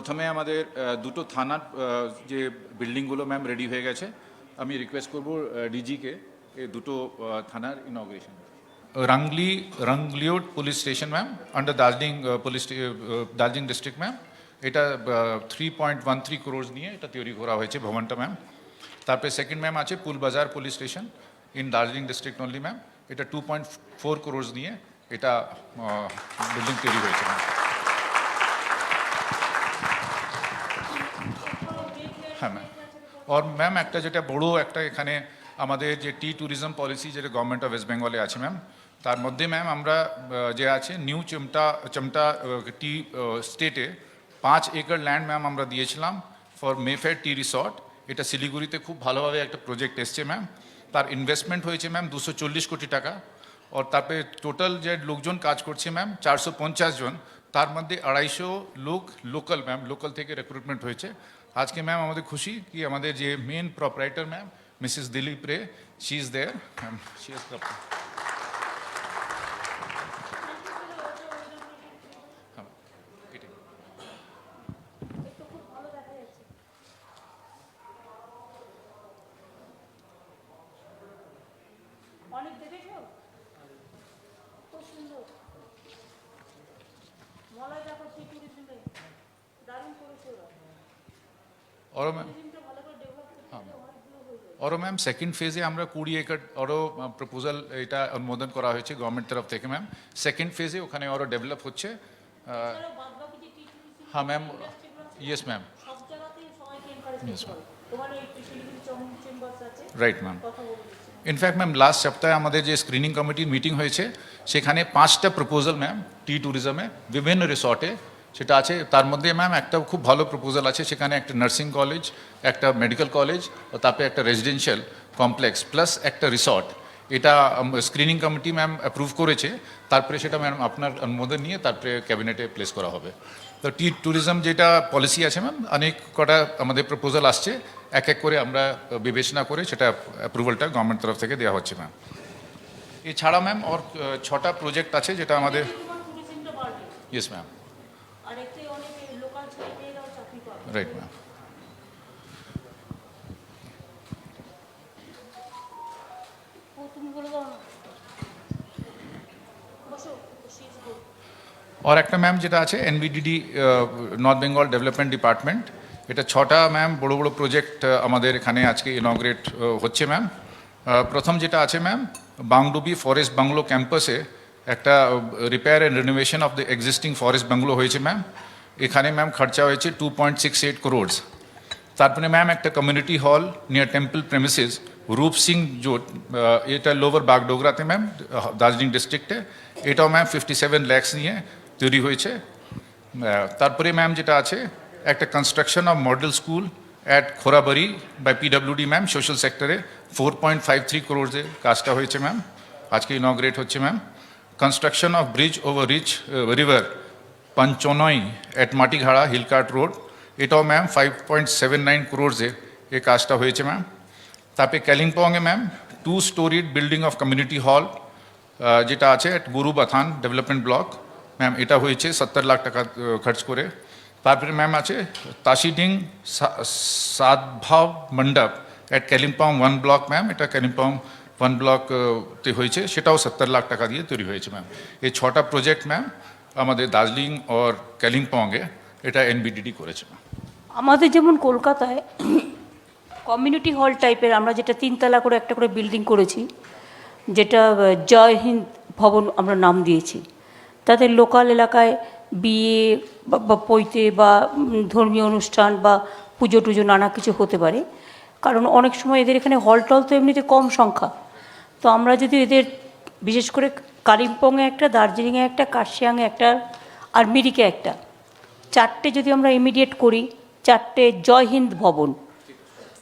প্রথমে আমাদের দুটো থানার যে বিল্ডিংগুলো ম্যাম রেডি হয়ে গেছে, আমি রিকোয়েস্ট করব ডিজিকে এই দুটো থানার inauguration. Rangliot police station ma'am, under Darjeeling district ma'am. এটা 3.13 crores নিয়ে এটা তৈরি করা হয়েছে ভবনটা ম্যাম। তারপরে সেকেন্ড ম্যাম আছে Pulbazar police station in Darjeeling district only ma'am. এটা 2.4 crores নিয়ে এটা বিল্ডিং তৈরি হয়েছে ম্যাম। হ্যাঁ ম্যাম। আর ম্যাম একটা যেটা বড়ো একটা এখানে আমাদের যে টি ট্যুরিজম পলিসি যেটা গভর্নমেন্ট অফ ওয়েস্ট বেঙ্গলে আছে ম্যাম, তার মধ্যে ম্যাম আমরা যে আছে নিউ চমটা টি স্টেটে 5 একর ল্যান্ড ম্যাম আমরা দিয়েছিলাম ফর মেফেয়ার টি রিসর্ট। এটা শিলিগুড়িতে খুব ভালোভাবে একটা প্রজেক্ট এসছে ম্যাম। তার ইনভেস্টমেন্ট হয়েছে ম্যাম 240 কোটি টাকা। আর তারপরে টোটাল যে লোকজন কাজ করছে ম্যাম 450 জন, তার মধ্যে 250 লোক লোকাল ম্যাম, লোকাল থেকে রিক্রুটমেন্ট হয়েছে। আজকে ম্যাম আমাদের খুশি কি আমাদের যে main proprietor ma'am Mrs Dilip Ray, she is there ma'am, she is অনেক দেখেছো? খুব সুন্দর মলয় দেখো কি টুরিজমে দারুণ করেছে ওরা। और मैम ভালো করে ডেভেলপ করতে অনেকগুলো হয়ে যায়। और मैम সেকেন্ড ফেজে আমরা 20 একর আরও প্রপোজাল এটা অনুমোদন করা হয়েছে গভর্নমেন্ট তরফ থেকে ম্যাম। সেকেন্ড ফেজে ওখানে আরও ডেভেলপ হচ্ছে। বাদবাকি যে টি টুরিজম হ্যাঁ ম্যাম, ইয়েস ম্যাম, সব জায়গাতেই সবাইকে এনকারেজ করতে হবে। তোমার এই শিলিগুড়ি চেম্বারস আছে, রাইট ম্যাম। কথা বলে দিচ্ছি। ইনফ্যাক্ট ম্যাম লাস্ট সপ্তাহে আমাদের যে স্ক্রিনিং কমিটির মিটিং হয়েছে সেখানে 5টা প্রপোজাল ম্যাম টি ট্যুরিজমে বিভিন্ন রিসর্টে সেটা আছে। তার মধ্যে ম্যাম একটা খুব ভালো প্রপোজাল আছে, সেখানে একটা নার্সিং কলেজ, একটা মেডিকেল কলেজ, ও তারপরে একটা রেজিডেন্সিয়াল কমপ্লেক্স প্লাস একটা রিসর্ট। এটা স্ক্রিনিং কমিটি ম্যাম অ্যাপ্রুভ করেছে। তারপরে সেটা ম্যাম আপনার অনুমোদন নিয়ে তারপরে ক্যাবিনেটে প্লেস করা হবে। তো টি ট্যুরিজম যেটা পলিসি আছে ম্যাম, অনেক কটা আমাদের প্রপোজাল আসছে, এক এক করে আমরা বিবেচনা করে সেটা অ্যাপ্রুভালটা গভর্নমেন্ট তরফ থেকে দেওয়া হচ্ছে ম্যাম। এছাড়া ম্যাম আর 6টা প্রজেক্ট আছে যেটা আমাদের, তোমার টুরিজমটা বাড়বে ইয়েস ম্যাম, আর এতে অনেক লোকাল ছেলেমেয়েরাও চাকরি পাবে। Right ma'am. ও তুমি বলে দাও না, বসো, শি ইজ গুড। আর একটা ম্যাম যেটা আছে NBDD north Bengal development department, এটা 6টা ম্যাম বড় বড় প্রজেক্ট আমাদের এখানে আজকে ইনগ্রেট হচ্ছে ম্যাম। প্রথম যেটা আছে ম্যাম বাংডুবি ফরেস্ট বাংলো ক্যাম্পাসে একটা repair and renovation of the existing forest bungalow হয়েছে ম্যাম। এখানে ম্যাম খরচা হয়েছে 2.68 crores। তারপরে ম্যাম একটা community hall near temple premises রূপ সিং জোট, এটা লোভার বাগডোগরাতে ম্যাম, দার্জিলিং ডিস্ট্রিক্টে। এটাও ম্যাম 57 lakhs নিয়ে তৈরি হয়েছে। তারপরে ম্যাম যেটা আছে একটা construction of model school at Khoribari by PWD ma'am social সেক্টরে 4.53 crores কাজটা হয়েছে ম্যাম, আজকে ইনগ্রেট হচ্ছে ma'am. Construction of bridge over river Panchanoi at Matigara Hillcart road, এটাও ম্যাম 5.79 crores এই কাজটা হয়েছে ম্যাম। তারপরে কালিম্পংয়ে ma'am 2 storied building of community hall যেটা আছে at Gurubathan development block ma'am, এটা হয়েছে 70 লাখ টাকা খরচ করে। তারপরে ম্যাম আছে তাসিডিং সাদভাব মণ্ডপ অ্যাট কালিম্পং 1 ব্লক ম্যাম, এটা কালিম্পং 1 ব্লকতে হয়েছে, সেটাও 70 লাখ টাকা দিয়ে তৈরি হয়েছে ম্যাম। এই 6টা প্রজেক্ট ম্যাম আমাদের দার্জিলিং আর কালিম্পংয়ে এটা এনবিডিডি করেছে ম্যাম। আমাদের যেমন কলকাতায় কমিউনিটি হল টাইপের আমরা যেটা 3 তলা করে একটা করে বিল্ডিং করেছি, যেটা জয় হিন্দ ভবন আমরা নাম দিয়েছি। তাদের লোকাল এলাকায় বিয়ে বা পৈতে বা ধর্মীয় অনুষ্ঠান বা পুজো টুজো নানা কিছু হতে পারে, কারণ অনেক সময় এদের এখানে হল টল তো এমনিতে কম সংখ্যা। তো আমরা যদি এদের বিশেষ করে কালিম্পংয়ে একটা, দার্জিলিংয়ে একটা, কার্শিয়াংয়ে একটা আর মিরিকে একটা, 4টে যদি আমরা ইমিডিয়েট করি, 4টে জয় হিন্দ ভবন,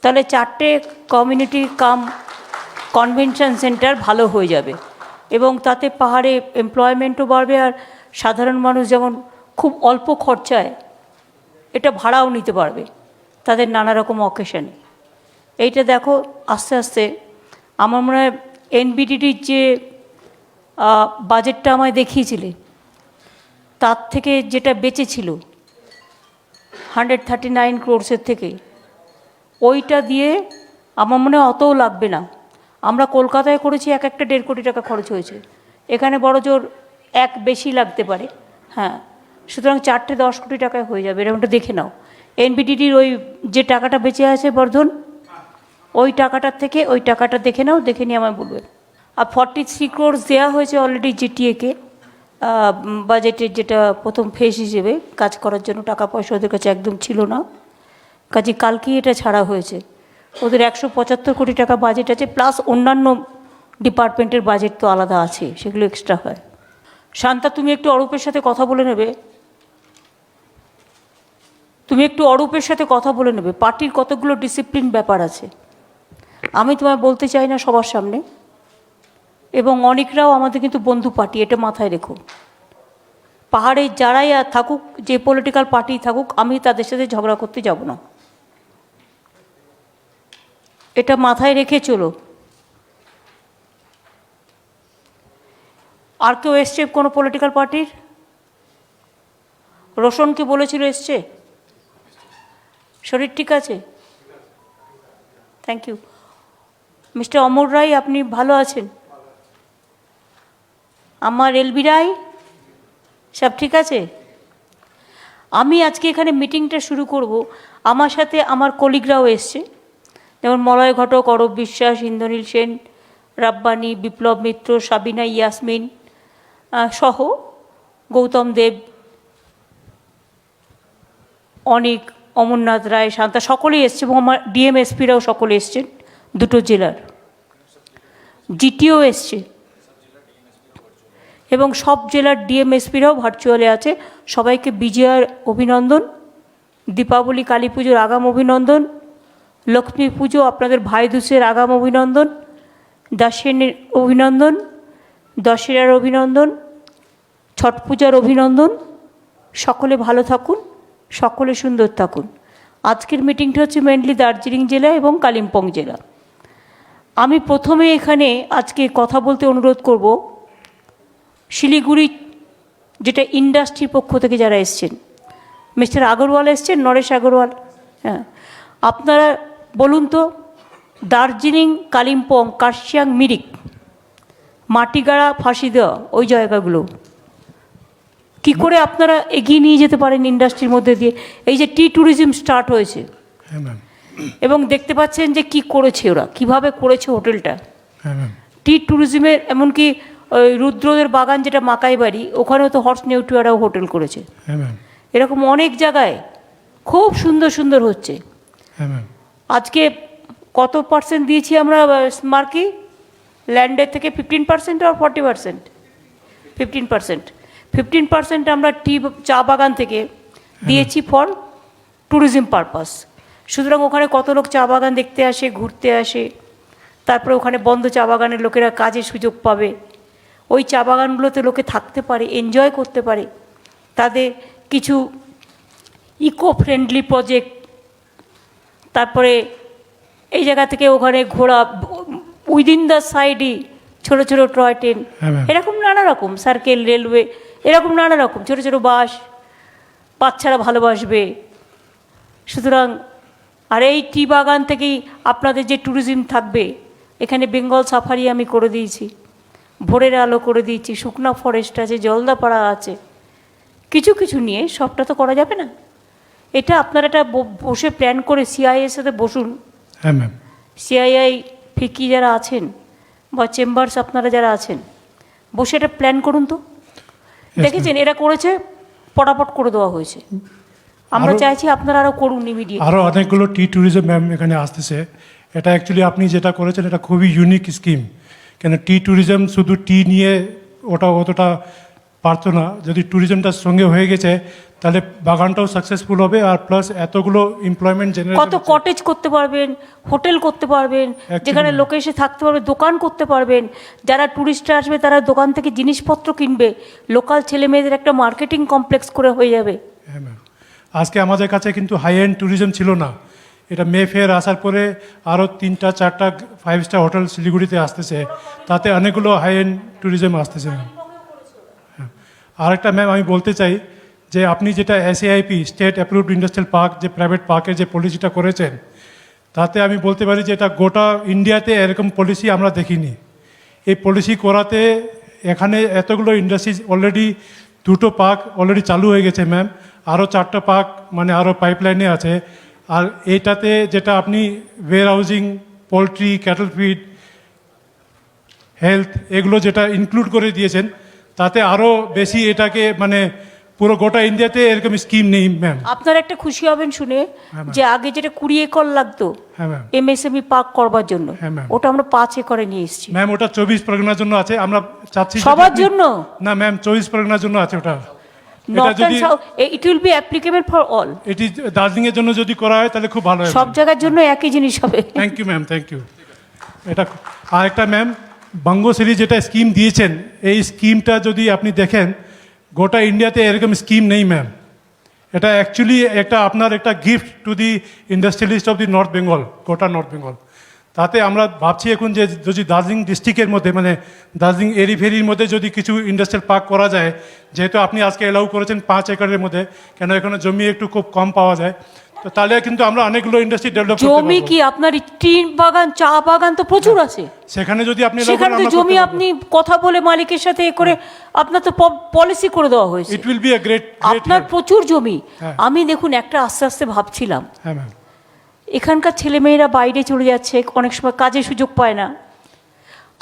তাহলে 4টে কমিউনিটি কাম কনভেনশন সেন্টার ভালো হয়ে যাবে এবং তাতে পাহাড়ে এমপ্লয়মেন্টও বাড়বে। আর সাধারণ মানুষ যেমন খুব অল্প খরচায় এটা ভাড়াও নিতে পারবে তাদের নানা রকম অকেশনে। এইটা দেখো আস্তে আস্তে আমার মনে হয় এনবিডিডির যে বাজেটটা আমায় দেখিয়েছিলে তার থেকে যেটা বেঁচে ছিল 139 ক্রোর্সের থেকে, ওইটা দিয়ে আমার মনে হয় অতও লাগবে না। আমরা কলকাতায় করেছি, একটা 1.5 কোটি টাকা খরচ হয়েছে, এখানে বড় জোর এক বেশি লাগতে পারে। হ্যাঁ, সুতরাং 4-10 কোটি টাকায় হয়ে যাবে, এরকমটা দেখে নাও। এনবিডিডির ওই যে টাকাটা বেঁচে আছে বর্ধন, ওই টাকাটার থেকে ওই টাকাটা দেখে নাও, দেখে নিয়ে আমায় বলবে। আর 43 ক্রোর্স দেওয়া হয়েছে অলরেডি জিটিএকে বাজেটের, যেটা প্রথম ফেজ হিসেবে কাজ করার জন্য টাকা পয়সা ওদের কাছে একদম ছিল না, কাজে কালকেই এটা ছাড়া হয়েছে। ওদের 175 কোটি টাকা বাজেট আছে, প্লাস অন্যান্য ডিপার্টমেন্টের বাজেট তো আলাদা আছে, সেগুলো এক্সট্রা হয়। শান্তা, তুমি একটু অরূপের সাথে কথা বলে নেবে, তুমি একটু অরূপের সাথে কথা বলে নেবে। পার্টির কতগুলো ডিসিপ্লিন ব্যাপার আছে, আমি তোমায় বলতে চাই না সবার সামনে, এবং অনেকরাও আমাদের কিন্তু বন্ধু পার্টি, এটা মাথায় রেখো। পাহাড়ে যারাই থাকুক, যে পলিটিক্যাল পার্টি থাকুক, আমি তাদের সাথে ঝগড়া করতে যাব না, এটা মাথায় রেখে চলো। আর কেউ এসছে কোনো পলিটিক্যাল পার্টির? রোশনকে বলেছিল এসছে? শরীর ঠিক আছে? Thank you. Mister Amar Roy, আপনি ভালো আছেন? আমার এলবি রায়, সব ঠিক আছে? আমি আজকে এখানে মিটিংটা শুরু করব, আমার সাথে আমার কলিগরাও এসছে, যেমন মলয় ঘটক, অরূপ বিশ্বাস, ইন্দ্রনীল সেন, রাব্বানি, বিপ্লব মিত্র, সাবিনা ইয়াসমিন সহ গৌতম দেব, অনিক, অমরনাথ রায়, শান্তা, সকলেই এসছে, এবং আমার ডিএমএসপিরাও সকলে এসছেন, দুটো জেলার জিটিও এসছে, এবং সব জেলার ডিএমএসপিরাও ভার্চুয়ালে আছে। সবাইকে বিজয়ার অভিনন্দন, দীপাবলি কালী পুজোর আগাম অভিনন্দন, লক্ষ্মী পুজো আপনাদের ভাইদুজের আগাম অভিনন্দন, দাসেনের অভিনন্দন, দশেরার অভিনন্দন, ছট পূজার অভিনন্দন। সকলে ভালো থাকুন, সকলে সুন্দর থাকুন। আজকের মিটিংটা হচ্ছে মেনলি দার্জিলিং জেলা এবং কালিম্পং জেলা। আমি প্রথমে এখানে আজকে কথা বলতে অনুরোধ করব শিলিগুড়ি, যেটা ইন্ডাস্ট্রির পক্ষ থেকে যারা এসছেন, মিস্টার আগরওয়াল এসছেন, নরেশ আগরওয়াল। হ্যাঁ, আপনারা বলুন তো, দার্জিলিং, কালিম্পং, কার্শিয়াং, মিরিক, মাটিগাড়া, ফাঁসি দেওয়া, ওই জায়গাগুলো কী করে আপনারা এগিয়ে নিয়ে যেতে পারেন ইন্ডাস্ট্রির মধ্যে দিয়ে? এই যে ট্যুরিজম স্টার্ট হয়েছে, এবং দেখতে পাচ্ছেন যে কি করেছে ওরা, কিভাবে করেছে হোটেলটা। ট্যুরিজমের এমনকি ওই রুদ্রদের বাগান, যেটা মাকাই বাড়ি, ওখানেও তো হর্স নেউটুয়ারাও হোটেল করেছে। এরকম অনেক জায়গায় খুব সুন্দর সুন্দর হচ্ছে। আজকে কত পার্সেন্ট দিয়েছি আমরা স্মার্কি ল্যান্ডের থেকে? 15% আর 40%? 15% আমরা চা বাগান থেকে দিয়েছি ফর ট্যুরিজম পারপাস। সুতরাং ওখানে কত লোক চা বাগান দেখতে আসে, ঘুরতে আসে, তারপরে ওখানে বন্ধ চা বাগানের লোকেরা কাজের সুযোগ পাবে, ওই চা বাগানগুলোতে লোকে থাকতে পারে, এনজয় করতে পারে, তাদের কিছু ইকো ফ্রেন্ডলি প্রজেক্ট, তারপরে এই জায়গা থেকে ওখানে ঘোরা, উইদিন দ্য সাইডই ছোটো ছোটো টয় ট্রেন, এরকম নানা রকম সার্কেল, রেলওয়ে, এরকম নানা রকম ছোটো ছোটো বাস, বাচ্চারা ভালোবাসবে। সুতরাং আর এই টি বাগান থেকেই আপনাদের যে ট্যুরিজম থাকবে, এখানে বেঙ্গল সাফারি আমি করে দিয়েছি, ভোরের আলো করে দিয়েছি, শুকনা ফরেস্ট আছে, জলদাপাড়া আছে, কিছু কিছু নিয়ে সবটা তো করা যাবে না। এটা আপনারা একটা বসে প্ল্যান করে সিআইএর সাথে বসুন। হ্যাঁ ম্যাম। সিআইআই, ফিকি যারা আছেন বা চেম্বার্স আপনারা যারা আছেন, বসে এটা প্ল্যান করুন তো। দেখেছেন এরা করেছে, পটাপট করে দেওয়া হয়েছে। আমরা চাইছি আপনারা আরও করুন ইমিডিয়েট। আরও অনেকগুলো ট্যুরিজম ম্যাম এখানে আসতেছে। এটা অ্যাকচুয়ালি আপনি যেটা করেছেন এটা খুবই ইউনিক স্কিম, কেন ট্যুরিজম শুধু নিয়ে ওটা অতটা পারতো না। যদি ট্যুরিজমটার সঙ্গে হয়ে গেছে তাহলে বাগানটাও সাকসেসফুল হবে, আর প্লাস এতগুলো এমপ্লয়মেন্ট জেনারেট, কত কটেজ করতে পারবেন, হোটেল করতে পারবেন, যেখানে লোকে এসে থাকতে পারবে, দোকান করতে পারবেন, যারা ট্যুরিস্টরা আসবে তারা দোকান থেকে জিনিসপত্র কিনবে, লোকাল ছেলে মেয়েদের একটা মার্কেটিং কমপ্লেক্স করে হয়ে যাবে। হ্যাঁ ম্যাম। আজকে আমাদের কাছে কিন্তু হাই এন্ড ট্যুরিজম ছিল না, এটা মে ফেয়ার আসার পরে আরও 3-4টা 5 স্টার হোটেল শিলিগুড়িতে আসতেছে, তাতে অনেকগুলো হাই এন্ড ট্যুরিজম আসতেছে ম্যাম। হ্যাঁ, আরেকটা ম্যাম আমি বলতে চাই যে আপনি যেটা এসএআইপি স্টেট অ্যাপ্রুভড ইন্ডাস্ট্রিয়াল পার্ক যে প্রাইভেট পার্কের যে পলিসিটা করেছেন, তাতে আমি বলতে পারি যে এটা গোটা ইন্ডিয়াতে এরকম পলিসি আমরা দেখিনি। এই পলিসি করাতে এখানে এতগুলো ইন্ডাস্ট্রিজ অলরেডি 2টো পার্ক অলরেডি চালু হয়ে গেছে ম্যাম, আরও 4টা পার্ক মানে আরও পাইপলাইনে আছে। আর এইটাতে যেটা আপনি warehousing, poultry, cattle feed, health এগুলো যেটা ইনক্লুড করে দিয়েছেন, তাতে আরও বেশি এটাকে মানে পুরো গোটা ইন্ডিয়াতে এরকম স্কিম নেই ম্যাম। আপনারা একটা খুশি হবেন শুনে হ্যাঁ, ম্যাম। যে আগে যেটা 20 একর লাগতো হ্যাঁ ম্যাম। এমএসএমই পার্ক করবার জন্য, হ্যাঁ, ম্যাম। ওটা আমরা 5 একরে নিয়ে এসেছি। ম্যাম ওটা 24 পরগনার জন্য আছে, আমরা চাচ্ছি যদি সবার আপনি- জন্য? না ম্যাম, 24 পরগনার জন্য আছে ওটা। এটা নর্থ যদি it will be applicable for all. এটি দার্জিলিং এর জন্য যদি করা হয় তাহলে খুব ভালো হয়। সব জায়গার জন্য একই জিনিস হবে। Thank you ma'am, thank you. এটা আর একটা ম্যাম, বঙ্গশ্রী যেটা স্কিম দিয়েছেন, এই স্কিমটা যদি আপনি দেখেন গোটা ইন্ডিয়াতে এরকম স্কিম নেই ম্যাম। এটা অ্যাকচুয়ালি একটা আপনার একটা gift to the industrialist of the north Bengal, গোটা নর্থ বেঙ্গল। তাতে আমরা ভাবছি এখন যে যদি দার্জিলিং ডিস্ট্রিক্টের মধ্যে মানে দার্জিলিং এরি ফেরির মধ্যে যদি কিছু ইন্ডাস্ট্রিয়াল পার্ক করা যায়, যেহেতু আপনি আজকে এলাউ করেছেন 5 একরের মধ্যে, কেন এখানে জমি একটু খুব কম পাওয়া যায়, তো তাহলে কিন্তু আমরা অনেকগুলো ইন্ডাস্ট্রি ডেভেলপ করতে জমি পারবো। কি আপনার টি বাগান, চা বাগান তো প্রচুর আছে সেখানে যদি আপনি সেখানে তো জমি আপনি কথা বলে মালিকের সাথে এ করে আপনার তো পলিসি করে দেওয়া হয়েছে। It will be a great আপনার প্রচুর জমি। হ্যাঁ। আমি দেখুন একটা আস্তে আস্তে ভাবছিলাম, হ্যাঁ ম্যাম। এখানকার ছেলেমেয়েরা বাইরে চলে যাচ্ছে, অনেক সময় কাজের সুযোগ পায় না।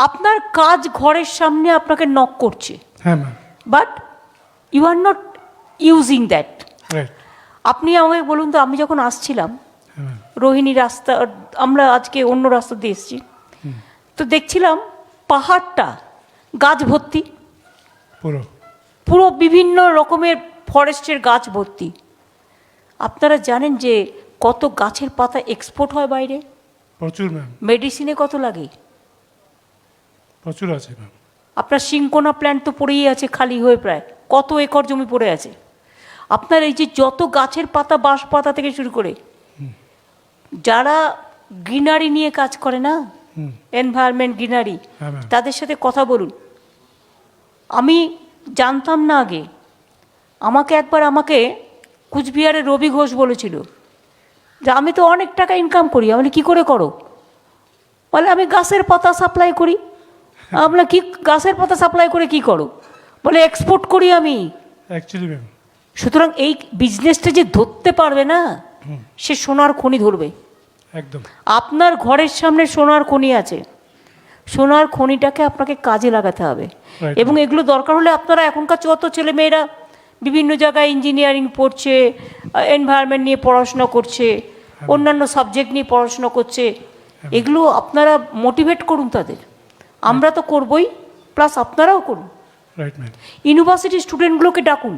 আপনার কাজ ঘরের সামনে আপনাকে নক করছে, হ্যাঁ ma'am. But you are not using that. Right. আপনি আমাকে বলুন তো, আমি যখন আসছিলাম হ্যাঁ ম্যাম। রোহিণী রাস্তা, আমরা আজকে অন্য রাস্তা দিয়ে এসেছি, তো দেখছিলাম পাহাড়টা গাছ ভর্তি, পুরো পুরো বিভিন্ন রকমের ফরেস্টের গাছ ভর্তি। আপনারা জানেন যে কত গাছের পাতা এক্সপোর্ট হয় বাইরে? প্রচুর ম্যাম, মেডিসিনে কত লাগে? প্রচুর আছে ম্যাম। আপনার সিংকোনা প্ল্যান্ট তো পড়েই আছে খালি হয়ে, প্রায় কত একর জমি পড়ে আছে। আপনার এই যে যত গাছের পাতা, বাঁশ পাতা থেকে শুরু করে, যারা গ্রিনারি নিয়ে কাজ করে না, এনভায়রনমেন্ট গ্রিনারি, হ্যাঁ ম্যাম। তাদের সাথে কথা বলুন। আমি জানতাম না আগে, আমাকে কুচবিহারের রবি ঘোষ বলেছিল যে আমি তো অনেক টাকা ইনকাম করি। আমি বলি, কী করে করো? বলে আমি গাছের পাতা সাপ্লাই করি। আমরা কি গাছের পাতা সাপ্লাই করে কি করো? বলে এক্সপোর্ট করি আমি। Actually ma'am. সুতরাং এই বিজনেসটা যে ধরতে পারবে না, সে সোনার খনি ধরবে। একদম। আপনার ঘরের সামনে সোনার খনি আছে, সোনার খনিটাকে আপনাকে কাজে লাগাতে হবে। Right. এবং এগুলো দরকার হলে আপনারা এখনকার যত ছেলেমেয়েরা বিভিন্ন জায়গায় ইঞ্জিনিয়ারিং পড়ছে, এনভায়রনমেন্ট নিয়ে পড়াশোনা করছে, অন্যান্য সাবজেক্ট নিয়ে পড়াশোনা করছে, এগুলো আপনারা মোটিভেট করুন তাদের। আমরা তো করবই, প্লাস আপনারাও করুন। Right ma'am. ইউনিভার্সিটি স্টুডেন্টগুলোকে ডাকুন।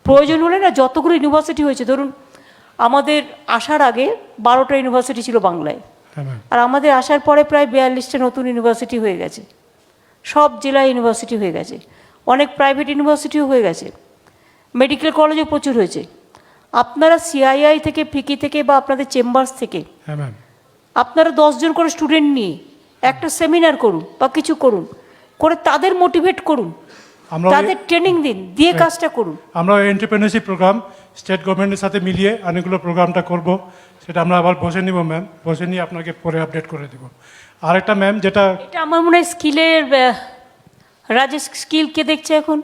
প্রয়োজন হলে না, যতগুলো ইউনিভার্সিটি হয়েছে, ধরুন আমাদের আসার আগে 12টা ইউনিভার্সিটি ছিল বাংলায়, হ্যাঁ ম্যাম। আর আমাদের আসার পরে প্রায় 42টা নতুন ইউনিভার্সিটি হয়ে গেছে। সব জেলায় ইউনিভার্সিটি হয়ে গেছে, অনেক প্রাইভেট ইউনিভার্সিটিও হয়ে গেছে, মেডিকেল কলেজও প্রচুর হয়েছে। আপনারা সিআইআই থেকে, ফিকি থেকে বা আপনাদের চেম্বার্স থেকে হ্যাঁ ম্যাম। আপনারা 10 জন করে স্টুডেন্ট নিয়ে একটা সেমিনার করুন বা কিছু করুন, করে তাদের মোটিভেট করুন, আমরা তাদের ট্রেনিং দিন, দিয়ে কাজটা করুন। আমরা এন্টারপ্রেনারশিপ প্রোগ্রাম স্টেট গভর্নমেন্টের সাথে মিলিয়ে অনেকগুলো প্রোগ্রামটা করব, সেটা আমরা আবার বসে নিব ম্যাম, বসে নিয়ে আপনাকে পরে আপডেট করে দেব। আরেকটা ম্যাম যেটা এটা আমার মনে হয় স্কিলের, রাজেশ স্কিল কে দেখছে এখন?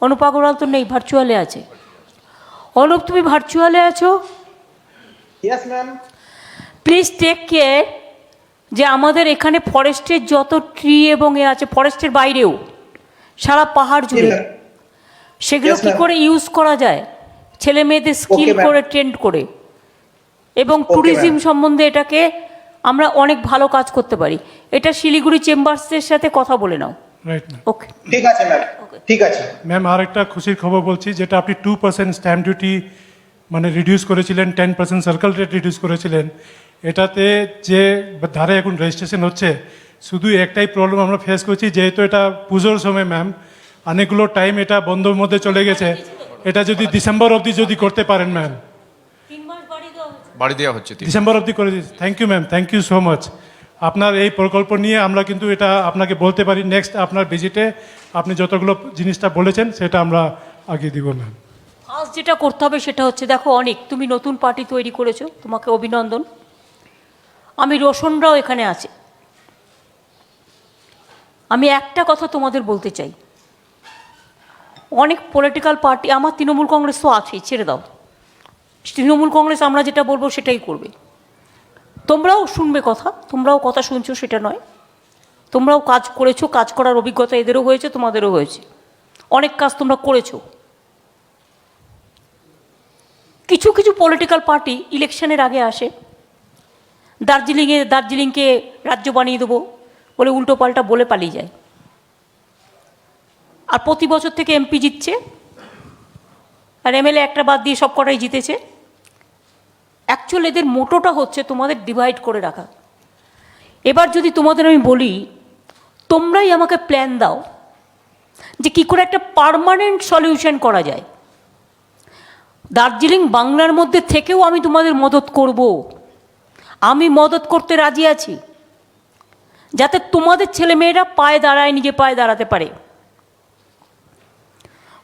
অনুপ আগরওয়াল তো নেই, ভার্চুয়ালে আছে। অনুপ, তুমি ভার্চুয়ালে আছো? Yes ma'am. Please take care যে আমাদের এখানে ফরেস্টের যত ট্রি এবং এ আছে, ফরেস্টের বাইরেও সারা পাহাড় জুড়ে, ma'am. সেগুলো Yes, কি ma'am. করে ইউজ করা যায়, ছেলে মেয়েদের স্কিল Okay, ma'am. করে ট্রেন্ড করে, এবং ট্যুরিজম সম্বন্ধে এটাকে আমরা অনেক ভালো কাজ করতে পারি। এটা শিলিগুড়ি চেম্বার্সের সাথে কথা বলে নাও। Right ma'am. ওকে। ঠিক আছে ম্যাম, ঠিক আছে। ম্যাম আরেকটা খুশির খবর বলছি, যেটা আপনি 2% স্ট্যাম্প ডিউটি মানে রিডিউস করেছিলেন, 10% সার্কেল রেট রিডিউস করেছিলেন, এটাতে যে ধারে এখন রেজিস্ট্রেশন হচ্ছে, শুধু একটাই প্রবলেম আমরা ফেস করছি, যেহেতু এটা পুজোর সময় ম্যাম, অনেকগুলো টাইম এটা বন্ধর মধ্যে চলে গেছে। এটা যদি ডিসেম্বর অবধি যদি করতে পারেন ম্যাম, বাড়ি দেওয়া হচ্ছে। ডিসেম্বর অবধি করে দিচ্ছি। Thank you ma'am, thank you so much. আপনার এই প্রকল্প নিয়ে আমরা কিন্তু এটা আপনাকে বলতে পারি, নেক্সট আপনার ভিজিটে আপনি যতগুলো জিনিসটা বলেছেন সেটা আমরা আগে দিব ম্যাম। ফার্স্ট যেটা করতে হবে সেটা হচ্ছে, দেখো অনেক, তুমি নতুন পার্টি তৈরি করেছো, তোমাকে অভিনন্দন। আমি রোশনরাও এখানে আছে। আমি একটা কথা তোমাদের বলতে চাই, অনেক পলিটিক্যাল পার্টি, আমার তৃণমূল কংগ্রেস তো আছেই, ছেড়ে দাও, তৃণমূল কংগ্রেস আমরা যেটা বলবো সেটাই করবে। তোমরাও শুনবে কথা, তোমরাও কথা শুনছো সেটা নয়, তোমরাও কাজ করেছো, কাজ করার অভিজ্ঞতা এদেরও হয়েছে, তোমাদেরও হয়েছে, অনেক কাজ তোমরা করেছো। কিছু কিছু পলিটিক্যাল পার্টি ইলেকশনের আগে আসে, দার্জিলিংকে রাজ্য বানিয়ে দেবো বলে উল্টো পাল্টা বলে পালিয়ে যায়, আর প্রতি বছর থেকে এমপি জিতছে, আর এমএলএ একটা বাদ দিয়ে সব কটাই জিতেছে। অ্যাকচুয়ালি এদের মোটোটা হচ্ছে তোমাদের ডিভাইড করে রাখা। এবার যদি তোমাদের আমি বলি, তোমরাই আমাকে প্ল্যান দাও যে কী করে একটা পার্মানেন্ট সলিউশন করা যায়। দার্জিলিং বাংলার মধ্যে থেকেও আমি তোমাদের মদত করব, আমি মদত করতে রাজি আছি, যাতে তোমাদের ছেলেমেয়েরা পায়ে দাঁড়ায়, নিজে পায়ে দাঁড়াতে পারে।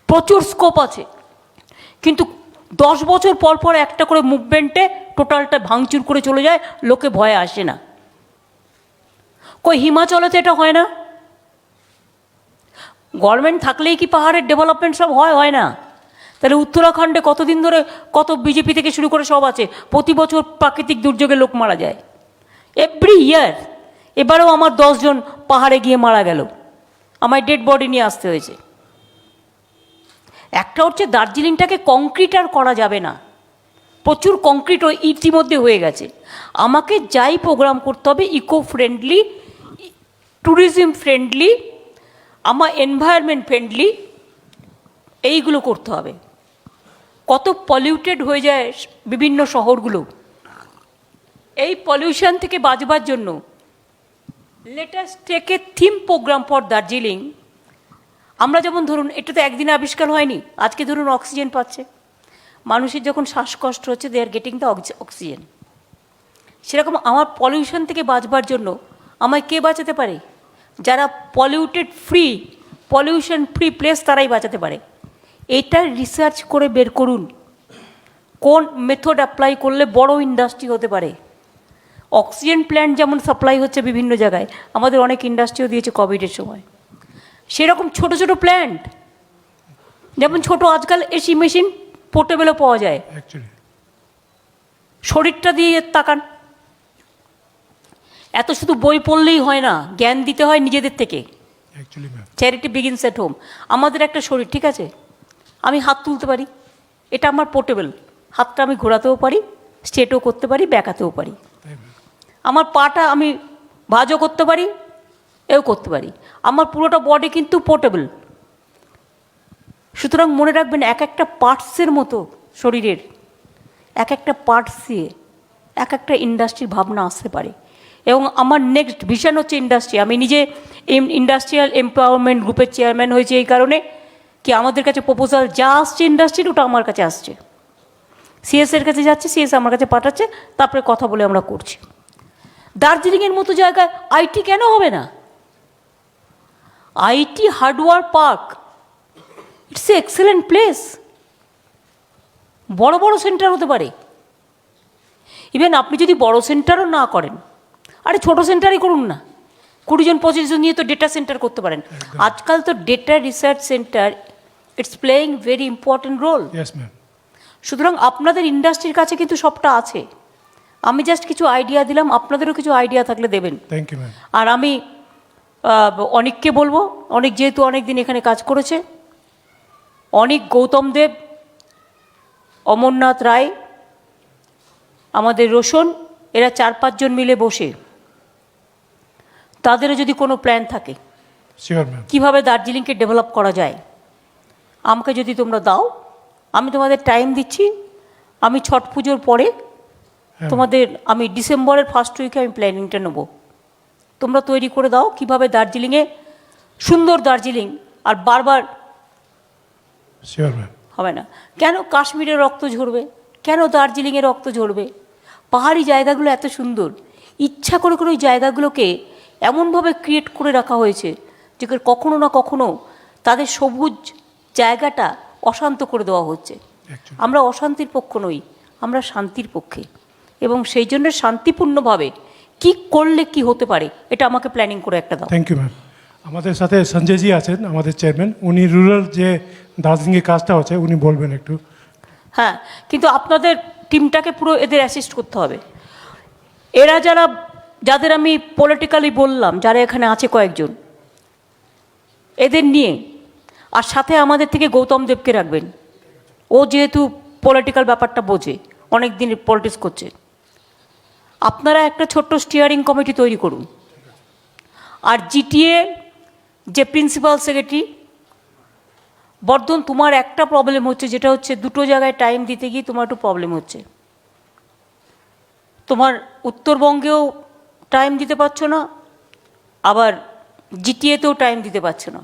প্রচুর স্কোপ আছে, কিন্তু 10 বছর পর পর একটা করে মুভমেন্টে টোটালটা ভাঙচুর করে চলে যায়, লোকে ভয়ে আসে না। কই হিমাচলে তো এটা হয় না। গভর্নমেন্ট থাকলেই কি পাহাড়ের ডেভেলপমেন্ট সব হয় না? তাহলে উত্তরাখণ্ডে কতদিন ধরে কত বিজেপি থেকে শুরু করে সব আছে, প্রতি বছর প্রাকৃতিক দুর্যোগে লোক মারা যায় এভরি ইয়ার। এবারেও আমার 10 জন পাহাড়ে গিয়ে মারা গেল, আমায় ডেড বডি নিয়ে আসতে হয়েছে। একটা হচ্ছে দার্জিলিংটাকে কংক্রিট আর করা যাবে না, প্রচুর কংক্রিট ইতিমধ্যে হয়ে গেছে। আমাকে যাই প্রোগ্রাম করতে হবে ইকো ফ্রেন্ডলি, ট্যুরিজম ফ্রেন্ডলি, আমার এনভায়রনমেন্ট ফ্রেন্ডলি, এইগুলো করতে হবে। কত পলিউটেড হয়ে যায় বিভিন্ন শহরগুলো, এই পলিউশন থেকে বাঁচবার জন্য let us take a theme program for Darjeeling. আমরা যেমন ধরুন, এটা তো একদিনে আবিষ্কার হয়নি, আজকে ধরুন অক্সিজেন পাচ্ছে, মানুষের যখন শ্বাসকষ্ট হচ্ছে দে আর গেটিং দ্য অক্সিজেন। সেরকম আমার পলিউশন থেকে বাঁচবার জন্য আমায় কে বাঁচাতে পারে? যারা পলিউশন ফ্রি প্লেস তারাই বাঁচাতে পারে। এটা রিসার্চ করে বের করুন কোন মেথড অ্যাপ্লাই করলে বড় ইন্ডাস্ট্রি হতে পারে। অক্সিজেন প্ল্যান্ট যেমন সাপ্লাই হচ্ছে বিভিন্ন জায়গায়, আমাদের অনেক ইন্ডাস্ট্রিও দিয়েছে কোভিডের সময়, সেরকম ছোট ছোট প্ল্যান্ট, যেমন ছোট আজকাল এসি মেশিন পোর্টেবলও পাওয়া যায়। শরীরটা দিয়ে তাকান, এত শুধু বই পড়লেই হয় না, জ্ঞান দিতে হয় নিজেদের থেকে। Charity begins at home. আমাদের একটা শরীর, ঠিক আছে, আমি হাত তুলতে পারি, এটা আমার পোর্টেবল, হাতটা আমি ঘোরাতেও পারি, স্ট্রেটও করতে পারি, ব্যাকাতেও পারি। আমার পাটা আমি ভাঁজও করতে পারি, এও করতে পারি, আমার পুরোটা বডি কিন্তু পোর্টেবল। সুতরাং মনে রাখবেন, এক একটা পার্টসের মতো শরীরের, এক একটা পার্টস দিয়ে এক একটা ইন্ডাস্ট্রির ভাবনা আসতে পারে। এবং আমার নেক্সট ভিশন হচ্ছে ইন্ডাস্ট্রি। আমি নিজে ইন্ডাস্ট্রিয়াল এমপাওয়ারমেন্ট গ্রুপের চেয়ারম্যান হয়েছে এই কারণে কি আমাদের কাছে প্রপোজাল যা আসছে ইন্ডাস্ট্রির, ওটা আমার কাছে আসছে, সিএসের কাছে যাচ্ছে, সিএস আমার কাছে পাঠাচ্ছে, তারপরে কথা বলে আমরা করছি। দার্জিলিংয়ের মতো জায়গায় আইটি কেন হবে না? IT hardware park, it's a excellent place, বড় বড় সেন্টার হতে পারে। ইভেন আপনি যদি বড় সেন্টারও না করেন, আরে ছোট সেন্টারই করুন না, 20 জন 25 জন নিয়ে তো ডেটা সেন্টার করতে পারেন। আজকাল তো data research centre it's playing very important role. সুতরাং আপনাদের ইন্ডাস্ট্রির কাছে কিন্তু সবটা আছে। আমি জাস্ট কিছু আইডিয়া দিলাম, আপনাদেরও কিছু আইডিয়া থাকলে দেবেন। আর আমি অনেককে বলবো, অনেক যেহেতু অনেক দিন এখানে কাজ করেছে, অনেক, গৌতম দেব, অমরনাথ রায়, আমাদের রোশন, এরা 4-5 জন মিলে বসে তাদেরও যদি কোনো প্ল্যান থাকে কিভাবে দার্জিলিংকে ডেভেলপ করা যায়, আমাকে যদি তোমরা দাও, আমি তোমাদের টাইম দিচ্ছি। আমি ছট পুজোর পরে তোমাদের, আমি ডিসেম্বরের ফার্স্ট উইকে আমি প্ল্যানিংটা নেব, তোমরা তৈরি করে দাও কিভাবে দার্জিলিংয়ে সুন্দর দার্জিলিং। আর বারবার হবে না, কেন কাশ্মীরের রক্ত ঝরবে, কেন দার্জিলিংয়ের রক্ত ঝরবে? পাহাড়ি জায়গাগুলো এত সুন্দর, ইচ্ছা করে করে ওই জায়গাগুলোকে এমনভাবে ক্রিয়েট করে রাখা হয়েছে যে কখনো না কখনো তাদের সবুজ জায়গাটা অশান্ত করে দেওয়া হচ্ছে। Actually. আমরা অশান্তির পক্ষ নই, আমরা শান্তির পক্ষে, এবং সেই জন্য শান্তিপূর্ণভাবে কি করলে কি হতে পারে এটা আমাকে প্ল্যানিং করে একটা দাও। Thank you ma'am. আমাদের সাথে সঞ্জয়জি আছেন, আমাদের চেয়ারম্যান, উনি রুরাল যে দার্জিলিংয়ে কাজটা হচ্ছে উনি বলবেন একটু। হ্যাঁ, কিন্তু আপনাদের টিমটাকে পুরো এদের অ্যাসিস্ট করতে হবে। এরা যাদের আমি পলিটিক্যালি বললাম, যারা এখানে আছে কয়েকজন, এদের নিয়ে, আর সাথে আমাদের থেকে গৌতম দেবকে রাখবেন। ও যেহেতু পলিটিক্যাল ব্যাপারটা বোঝে, অনেক দিন পলিটিক্স করছে। আপনারা একটা ছোট্ট স্টিয়ারিং কমিটি তৈরি করুন। আর জিটিএ যে প্রিন্সিপাল সেক্রেটারি, বর্ধন, তোমার একটা প্রবলেম হচ্ছে, যেটা হচ্ছে দুটো জায়গায় টাইম দিতে গিয়ে তোমার একটু প্রবলেম হচ্ছে। তোমার উত্তরবঙ্গেও টাইম দিতে পারছো না, আবার জিটিএতেও টাইম দিতে পারছো না।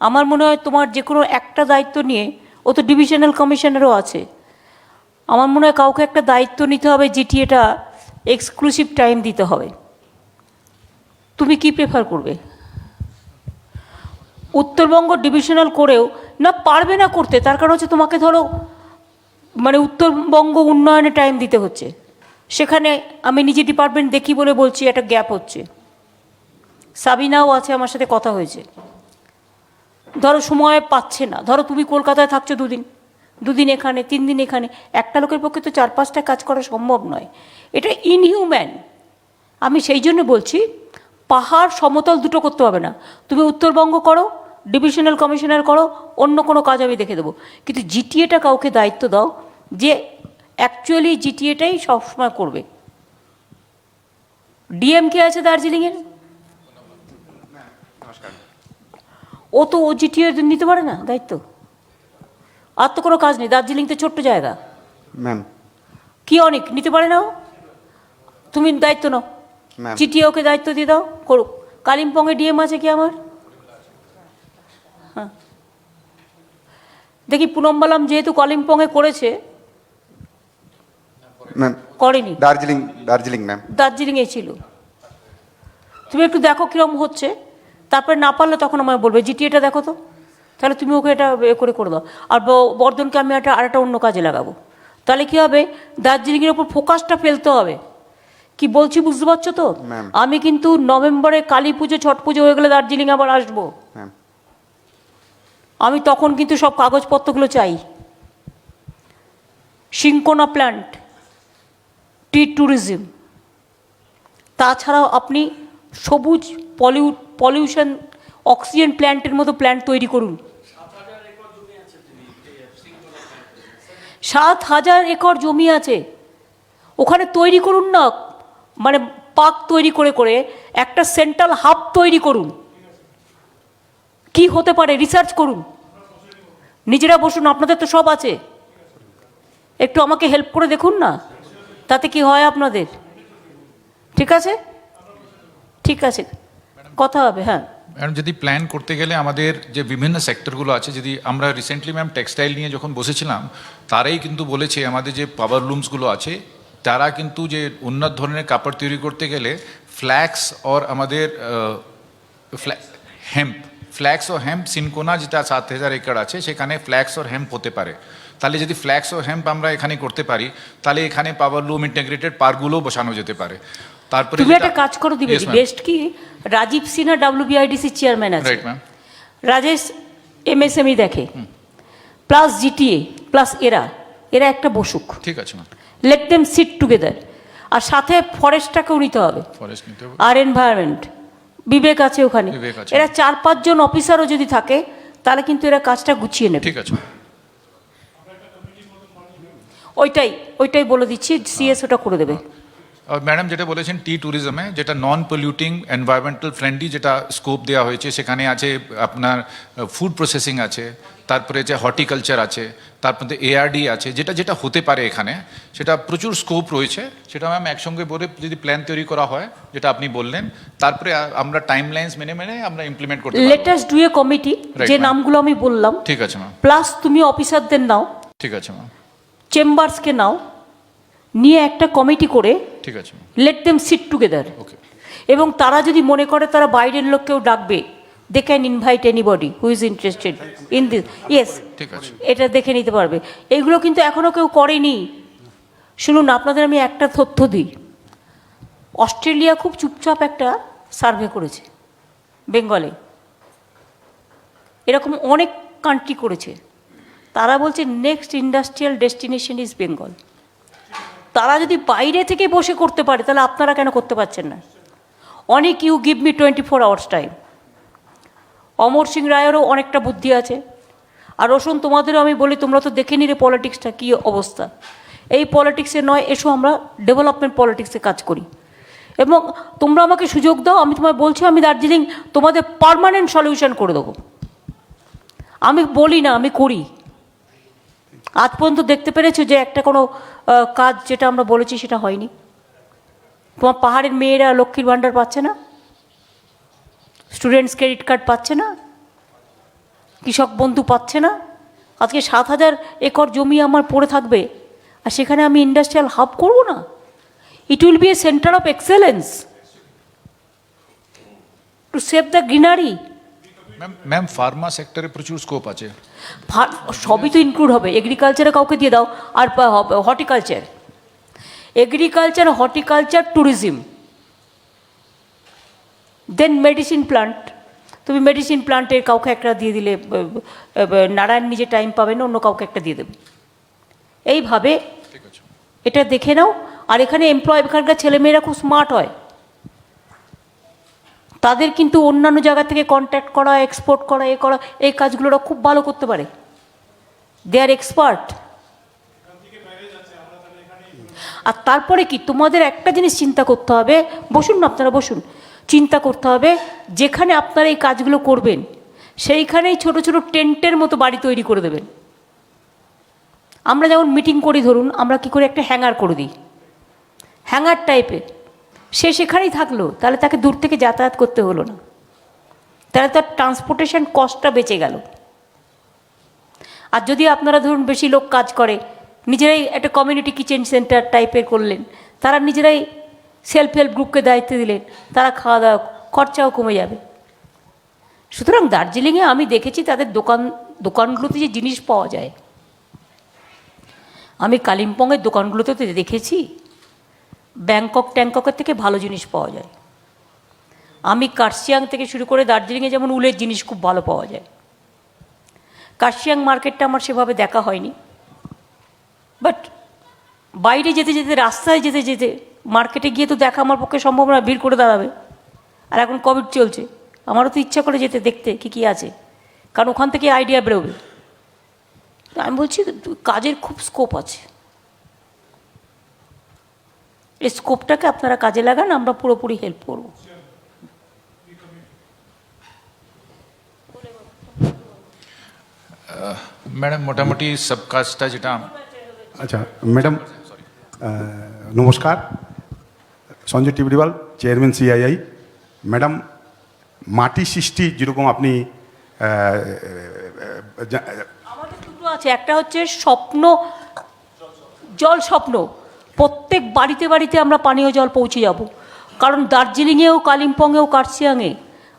আমার মনে হয় তোমার যে কোনো একটা দায়িত্ব নিয়ে, ও তো ডিভিশনাল কমিশনারও আছে, আমার মনে হয় কাউকে একটা দায়িত্ব নিতে হবে, জিটিএটা এক্সক্লুসিভ টাইম দিতে হবে। তুমি কি প্রেফার করবে? উত্তরবঙ্গ ডিভিশনাল করেও না পারবে না করতে, তার কারণ হচ্ছে তোমাকে ধরো মানে উত্তরবঙ্গ উন্নয়নে টাইম দিতে হচ্ছে, সেখানে আমি নিজে ডিপার্টমেন্ট দেখি বলে বলছি একটা গ্যাপ হচ্ছে। সাবিনাও আছে, আমার সাথে কথা হয়েছে, ধরো সময় পাচ্ছে না। ধরো তুমি কলকাতায় থাকছো দুদিন এখানে, 3 দিন এখানে, একটা লোকের পক্ষে তো 4-5টা কাজ করা সম্ভব নয়, এটা ইনহিউম্যান। আমি সেই জন্য বলছি পাহাড় সমতল দুটো করতে হবে না, তুমি উত্তরবঙ্গ করো, ডিভিশনাল কমিশনার করো, অন্য কোনো কাজ আমি দেখে দেবো, কিন্তু জিটিএটা কাউকে দায়িত্ব দাও যে অ্যাকচুয়ালি জিটিএটাই সবসময় করবে। ডিএম কে আছে দার্জিলিংয়ের, ও তো ও জিটিএ নিতে পারে না দায়িত্ব, আর তো কোনো কাজ নেই। দার্জিলিং তো ছোট্ট জায়গা, ম্যাম কি অনেক নিতে পারে না ও, তুমি দায়িত্ব নাও, ম্যাম জিটিএ ওকে দায়িত্ব দিয়ে দাও, করুক। কালিম্পংয়ে ডিএম আছে কি আমার? হ্যাঁ, দেখি পুনমবালাম যেহেতু কালিম্পংয়ে করেছে, ম্যাম করেনি, দার্জিলিং ম্যাম দার্জিলিংয়ে ছিল। তুমি একটু দেখো কীরকম হচ্ছে, তারপরে না পারলে তখন আমায় বলবে জিটিএটা দেখো তো, তাহলে তুমি ওকে এটা করে দাও। আর বর্ধনকে আমি আরেকটা অন্য কাজে লাগাবো, তাহলে কী হবে, দার্জিলিংয়ের ওপর ফোকাসটা ফেলতে হবে। কি বলছি বুঝতে পারছো তো? ম্যাম। আমি কিন্তু নভেম্বরে কালী পুজো ছট পুজো হয়ে গেলে দার্জিলিং আবার আসবো, ম্যাম আমি তখন কিন্তু সব কাগজপত্রগুলো চাই। সিঙ্কোনা প্ল্যান্ট, টি ট্যুরিজম, তাছাড়াও আপনি সবুজ পলিউশন অক্সিজেন প্ল্যান্টের মতো প্ল্যান্ট তৈরি করুন। 7,000 একর জমি আছে, ওখানে তৈরি করুন না, মানে পার্ক তৈরি করে একটা সেন্ট্রাল হাব তৈরি করুন। কি হতে পারে রিসার্চ করুন, নিজেরা বসুন, আপনাদের তো সব আছে, একটু আমাকে হেল্প করে দেখুন না, তাতে কি হয় আপনাদের। ঠিক আছে, ঠিক আছে, কথা হবে। হ্যাঁ ম্যাম, যদি প্ল্যান করতে গেলে আমাদের যে বিভিন্ন সেক্টরগুলো আছে, যদি আমরা রিসেন্টলি ম্যাম টেক্সটাইল নিয়ে যখন বসেছিলাম, তারাই কিন্তু বলেছে আমাদের যে পাওয়ার লুমসগুলো আছে, তারা কিন্তু যে উন্নত ধরনের কাপড় তৈরি করতে গেলে ফ্ল্যাক্স আর আমাদের ফ্ল্যাক্স ও হেম্প সিনকোনা যেটা 7,000 একর আছে, সেখানে ফ্ল্যাক্স আর হেম্প হতে পারে। তাহলে যদি ফ্ল্যাক্স ও হেম্প আমরা এখানে করতে পারি, তাহলে এখানে পাওয়ার লুম ইন্টিগ্রেটেড পার্কগুলোও বসানো যেতে পারে। তারপরে তুমি একটা কাজ করো দিবে, বেস্ট কি রাজীব সিনহা WBIDC চেয়ারম্যান আছে, রাইট ম্যাম, রাজেশ MSME দেখে, প্লাস জিটিএ প্লাস এরা একটা বসুক, ঠিক আছে ma'am, let them sit together. আর সাথে ফরেস্টটাকেও নিতে হবে, ফরেস্ট নিতে হবে। আর এনভায়রনমেন্ট, বিবেক আছে ওখানে, বিবেক আছে। এরা 4-5 জন অফিসারও যদি থাকে, তাহলে কিন্তু এরা কাজটা গুছিয়ে নেবে। ঠিক আছে। ওইটাই বলে দিচ্ছি, CS ওটা করে দেবে। ম্যাডাম যেটা বলেছেন টি ট্যুরিজমে, যেটা নন পলিউটিং এনভায়রনমেন্টাল ফ্রেন্ডলি যেটা স্কোপ দেওয়া হয়েছে, সেখানে আছে আপনার ফুড প্রসেসিং আছে, তারপরে যে হর্টিকালচার আছে, তারপরে ARD আছে, যেটা হতে পারে এখানে, সেটা প্রচুর স্কোপ রয়েছে। সেটা ম্যাম একসঙ্গে বলে যদি প্ল্যান তৈরি করা হয়, যেটা আপনি বললেন, তারপরে আমরা টাইম লাইন্স মেনে আমরা ইমপ্লিমেন্ট করতে পারবো। Let us do a committee, যে ma'am. নামগুলো আমি বললাম, ঠিক আছে ম্যাম, প্লাস তুমি অফিসারদের নাও, ঠিক আছে ম্যাম, চেম্বার্সকে নাও, নিয়ে একটা কমিটি করে ঠিক আছে ma'am, let them sit together. Okay. এবং তারা যদি মনে করে তারা বাইরের লোককেও ডাকবে, they can invite anybody who is interested in this, yes, ঠিক আছে। এটা দেখে নিতে পারবে। এগুলো কিন্তু এখনও কেউ করেনি। শুনুন, আপনাদের আমি একটা তথ্য দিই। অস্ট্রেলিয়া খুব চুপচাপ একটা সার্ভে করেছে বেঙ্গলে, এরকম অনেক কান্ট্রি করেছে। তারা বলছে next industrial destination is Bengal. তারা যদি বাইরে থেকে বসে করতে পারে, তাহলে আপনারা কেন করতে পারছেন না? অনেক you give me 24 hours time. Amar Singh রায়েরও অনেকটা বুদ্ধি আছে। আর রোশন, তোমাদেরও আমি বলি, তোমরা তো দেখে নিলে পলিটিক্সটা কী অবস্থা। এই পলিটিক্সে নয়, এসো আমরা ডেভেলপমেন্ট পলিটিক্সে কাজ করি। এবং তোমরা আমাকে সুযোগ দাও, আমি তোমায় বলছি, আমি দার্জিলিং তোমাদের পার্মানেন্ট সলিউশন করে দেবো। আমি বলি না, আমি করি। আজ পর্যন্ত দেখতে পেরেছো যে একটা কোনো কাজ যেটা আমরা বলেছি সেটা হয়নি? তোমার পাহাড়ের মেয়েরা লক্ষ্মীর ভাণ্ডার পাচ্ছে না, স্টুডেন্টস ক্রেডিট কার্ড পাচ্ছে না, কৃষক বন্ধু পাচ্ছে না। আজকে 7,000 একর জমি আমার পড়ে থাকবে, আর সেখানে আমি ইন্ডাস্ট্রিয়াল হাব করব না? It will B a centre of excellence to save the greenery. Ma'am Pharma সেক্টরে প্রচুর স্কোপ আছে। সবই তো ইনক্লুড হবে। এগ্রিকালচারে কাউকে দিয়ে দাও, আর হর্টিকালচার, এগ্রিকালচার, হর্টিকালচার, ট্যুরিজম, দেন মেডিসিন প্লান্ট। তুমি মেডিসিন প্লান্টের কাউকে একটা দিয়ে দিলে, নারায়ণ নিজে টাইম পাবে না, অন্য কাউকে একটা দিয়ে দেবে। এইভাবে ঠিক আছে। এটা দেখে নাও। আর এখানে এখানকার ছেলেমেয়েরা খুব স্মার্ট হয়, তাদের কিন্তু অন্যান্য জায়গা থেকে কন্ট্যাক্ট করা, এক্সপোর্ট করা, এ করা, এই কাজগুলো ওরা খুব ভালো করতে পারে। দে আর এক্সপার্ট। আর তারপরে কি, তোমাদের একটা জিনিস চিন্তা করতে হবে, বসুন না আপনারা, বসুন, চিন্তা করতে হবে, যেখানে আপনারা এই কাজগুলো করবেন সেইখানেই ছোট ছোট টেন্টের মতো বাড়ি তৈরি করে দেবেন। আমরা যেমন মিটিং করি, ধরুন আমরা কি করে একটা হ্যাঙ্গার করে দিই, হ্যাঙ্গার টাইপের, সে সেখানেই থাকলো, তাহলে তাকে দূর থেকে যাতায়াত করতে হলো না, তাহলে তার ট্রান্সপোর্টেশন কস্টটা বেঁচে গেল। আর যদি আপনারা ধরুন বেশি লোক কাজ করে, নিজেরাই একটা কমিউনিটি কিচেন সেন্টার টাইপের করলেন, তারা নিজেরাই সেলফ হেল্প গ্রুপকে দায়িত্ব দিলেন, তারা খাওয়া দাওয়া খরচাও কমে যাবে। সুতরাং দার্জিলিংয়ে আমি দেখেছি তাদের দোকানগুলোতে যে জিনিস পাওয়া যায়, আমি কালিম্পংয়ের দোকানগুলোতে তো দেখেছি ট্যাংককের থেকে ভালো জিনিস পাওয়া যায়। আমি কার্শিয়াং থেকে শুরু করে দার্জিলিংয়ে যেমন উলের জিনিস খুব ভালো পাওয়া যায়। কার্শিয়াং মার্কেটটা আমার সেভাবে দেখা হয়নি, বাট বাইরে যেতে যেতে, রাস্তায় যেতে যেতে, মার্কেটে গিয়ে তো দেখা আমার পক্ষে সম্ভব না, ভিড় করে দাঁড়াবে। আর এখন কোভিড চলছে, আমারও তো ইচ্ছা করে যেতে, দেখতে কী কী আছে, কারণ ওখান থেকে আইডিয়া বেরোবে। আমি বলছি কাজের খুব স্কোপ আছে, এই স্কোপটাকে আপনারা কাজে লাগান, আমরা পুরোপুরি হেল্প করব। ম্যাডাম মোটামুটি সব কাজটা যেটা আচ্ছা ম্যাডাম, নমস্কার, Sanjay Tibrewal, chairman CII. Madam, মাটি সৃষ্টি যেরকম আপনি আমাদের দুটো আছে, একটা হচ্ছে স্বপ্ন, জল স্বপ্ন, প্রত্যেক বাড়িতে বাড়িতে আমরা পানীয় জল পৌঁছে যাব। কারণ দার্জিলিংয়েও, কালিম্পংয়েও, কার্শিয়াংয়ে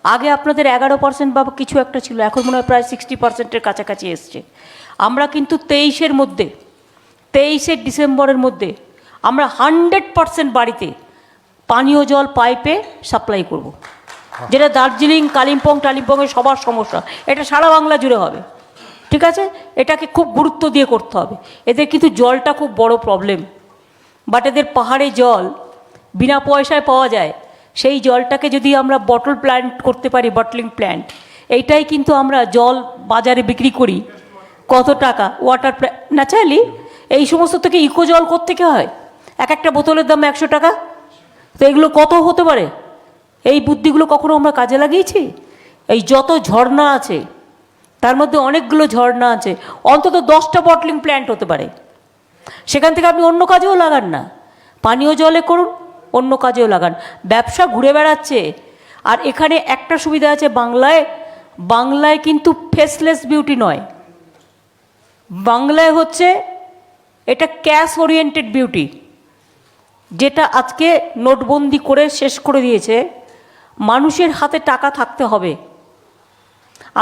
আগে আপনাদের 11% বা কিছু একটা ছিল, এখন মনে হয় প্রায় 60%-এর কাছাকাছি এসছে। আমরা কিন্তু 23শে ডিসেম্বরের মধ্যে আমরা 100% বাড়িতে পানীয় জল পাইপে সাপ্লাই করব, যেটা দার্জিলিং, টালিম্পংয়ের সবার সমস্যা, এটা সারা বাংলা জুড়ে হবে। ঠিক আছে, এটাকে খুব গুরুত্ব দিয়ে করতে হবে। এদের কিন্তু জলটা খুব বড় প্রবলেম, বাট এদের পাহাড়ে জল বিনা পয়সায় পাওয়া যায়। সেই জলটাকে যদি আমরা বটল প্ল্যান্ট করতে পারি, বটলিং প্ল্যান্ট, এইটাই কিন্তু আমরা জল বাজারে বিক্রি করি কত টাকা, ওয়াটার ন্যাচারালি এই সমস্ত থেকে ইকো জল কোত্থেকে হয়, এক একটা বোতলের দাম 100 টাকা। তো এগুলো কত হতে পারে, এই বুদ্ধিগুলো কখনো আমরা কাজে লাগিয়েছি? এই যত ঝর্ণা আছে তার মধ্যে অনেকগুলো ঝর্ণা আছে, অন্তত 10টা বটলিং প্ল্যান্ট হতে পারে। সেখান থেকে আপনি অন্য কাজেও লাগান না, পানীয় জলে করুন, অন্য কাজেও লাগান। ব্যবসা ঘুরে বেড়াচ্ছে। আর এখানে একটা সুবিধা আছে, বাংলায় কিন্তু ফেসলেস বিউটি নয়, বাংলায় হচ্ছে এটা ক্যাশ ওরিয়েন্টেড বিউটি, যেটা আজকে নোটবন্দি করে শেষ করে দিয়েছে। মানুষের হাতে টাকা থাকতে হবে,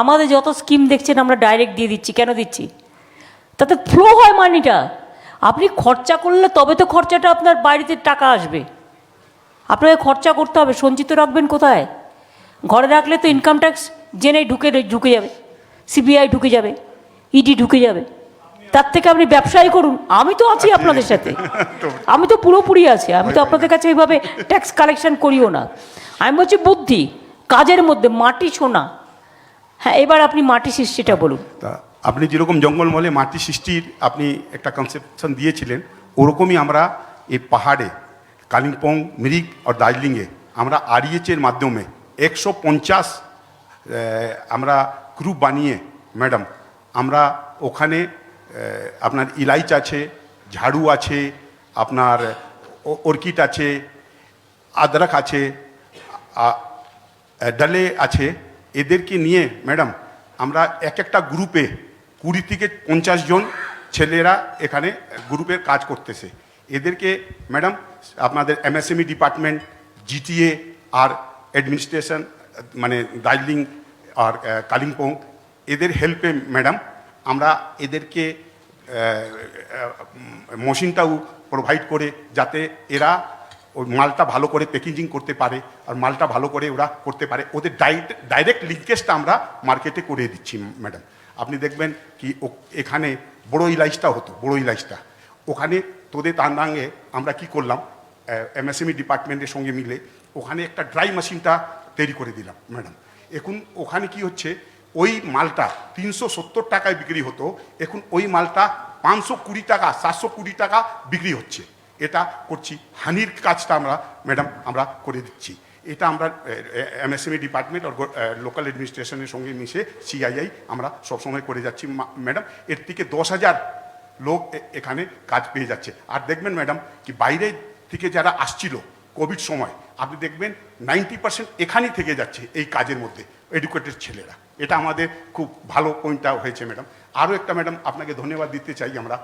আমাদের যত স্কিম দেখছেন আমরা ডাইরেক্ট দিয়ে দিচ্ছি, কেন দিচ্ছি? তাতে ফ্লো হয় মানিটা। আপনি খরচা করলে তবে তো খরচাটা আপনার বাড়িতে টাকা আসবে। আপনাকে খরচা করতে হবে, সঞ্চিত রাখবেন কোথায়? ঘরে রাখলে তো ইনকাম ট্যাক্স জেনে ঢুকে যাবে, সিবিআই ঢুকে যাবে, ইডি ঢুকে যাবে। তার থেকে আপনি ব্যবসাই করুন। আমি তো আছি আপনাদের সাথে, আমি তো পুরোপুরি আছি। আমি তো আপনাদের কাছে এইভাবে ট্যাক্স কালেকশন করিও না। আমি বলছি বুদ্ধি কাজের মধ্যে মাটি সোনা। হ্যাঁ, এবার আপনি মাটি সৃষ্টিটা বলুন। তা আপনি যেরকম জঙ্গলমহলে মাটি সৃষ্টির আপনি একটা কনসেপশন দিয়েছিলেন, ওরকমই আমরা এই পাহাড়ে কালিম্পং, মিরিক আর দার্জিলিংয়ে আমরা আরইএচের মাধ্যমে 150 আমরা গ্রুপ বানিয়ে ম্যাডাম আমরা ওখানে আপনার ইলাইচ আছে, ঝাড়ু আছে, আপনার অর্কিড আছে, আদরক আছে, ডালে আছে, এদেরকে নিয়ে ম্যাডাম আমরা এক একটা গ্রুপে 20 থেকে 50 জন ছেলেরা এখানে গ্রুপের কাজ করতেছে। এদেরকে ম্যাডাম আপনাদের এমএসএমই ডিপার্টমেন্ট, জিটিএ আর অ্যাডমিনিস্ট্রেশন মানে দার্জিলিং আর কালিম্পং এদের হেল্পে ম্যাডাম আমরা এদেরকে মেশিনটাও প্রোভাইড করে যাতে এরা ওই মালটা ভালো করে প্যাকেজিং করতে পারে আর মালটা ভালো করে ওরা করতে পারে। ওদের ডাইরেক্ট লিঙ্কেজটা আমরা মার্কেটে করে দিচ্ছি ম্যাডাম। আপনি দেখবেন কি এখানে বড় ইলাইচটা হতো, বড় ইলাইচটা ওখানে তোদের তান্দাঙ্গে আমরা কি করলাম, এমএসএমই ডিপার্টমেন্টের সঙ্গে মিলে ওখানে একটা ড্রাই মেশিনটা তৈরি করে দিলাম ম্যাডাম। এখন ওখানে কি হচ্ছে, ওই মালটা 370 টাকায় বিক্রি হতো, এখন ওই মালটা 520 টাকা 720 টাকা বিক্রি হচ্ছে। এটা করছি, হানির কাজটা আমরা ম্যাডাম আমরা করে দিচ্ছি। এটা আমরা এমএসএমই ডিপার্টমেন্ট আর লোকাল অ্যাডমিনিস্ট্রেশনের সঙ্গে মিশে সিআইআই আমরা সবসময় করে যাচ্ছি ম্যাডাম। এর থেকে 10,000 লোক এখানে কাজ পেয়ে যাচ্ছে। আর দেখবেন ম্যাডাম কি বাইরে থেকে যারা আসছিল কোভিড সময়, আপনি দেখবেন 90% এখানেই থেকে যাচ্ছে এই কাজের মধ্যে, এডুকেটেড ছেলেরা। এটা আমাদের খুব ভালো পয়েন্টটা হয়েছে ম্যাডাম। আরও একটা ম্যাডাম আপনাকে ধন্যবাদ দিতে চাই আমরা,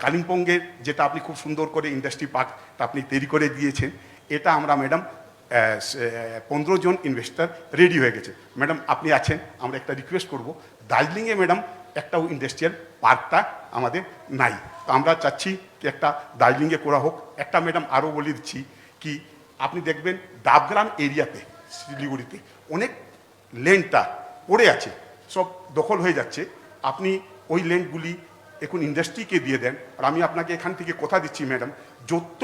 কালিম্পংয়ের যেটা আপনি খুব সুন্দর করে ইন্ডাস্ট্রি পার্কটা আপনি তৈরি করে দিয়েছেন, এটা আমরা ম্যাডাম 15 জন ইনভেস্টর রেডি হয়ে গেছে ম্যাডাম। আপনি আছেন, আমরা একটা রিকোয়েস্ট করব, দার্জিলিংয়ে ম্যাডাম একটাও ইন্ডাস্ট্রিয়াল পার্কটা আমাদের নাই, তো আমরা চাচ্ছি কি একটা দার্জিলিংয়ে করা হোক। একটা ম্যাডাম আরও বলে দিচ্ছি কি, আপনি দেখবেন ডাবগ্রাম এরিয়াতে শিলিগুড়িতে অনেক ল্যান্ডটা পড়ে আছে, সব দখল হয়ে যাচ্ছে। আপনি ওই ল্যান্ডগুলি এখন ইন্ডাস্ট্রিকে দিয়ে দেন, আর আমি আপনাকে এখান থেকে কথা দিচ্ছি ম্যাডাম, যত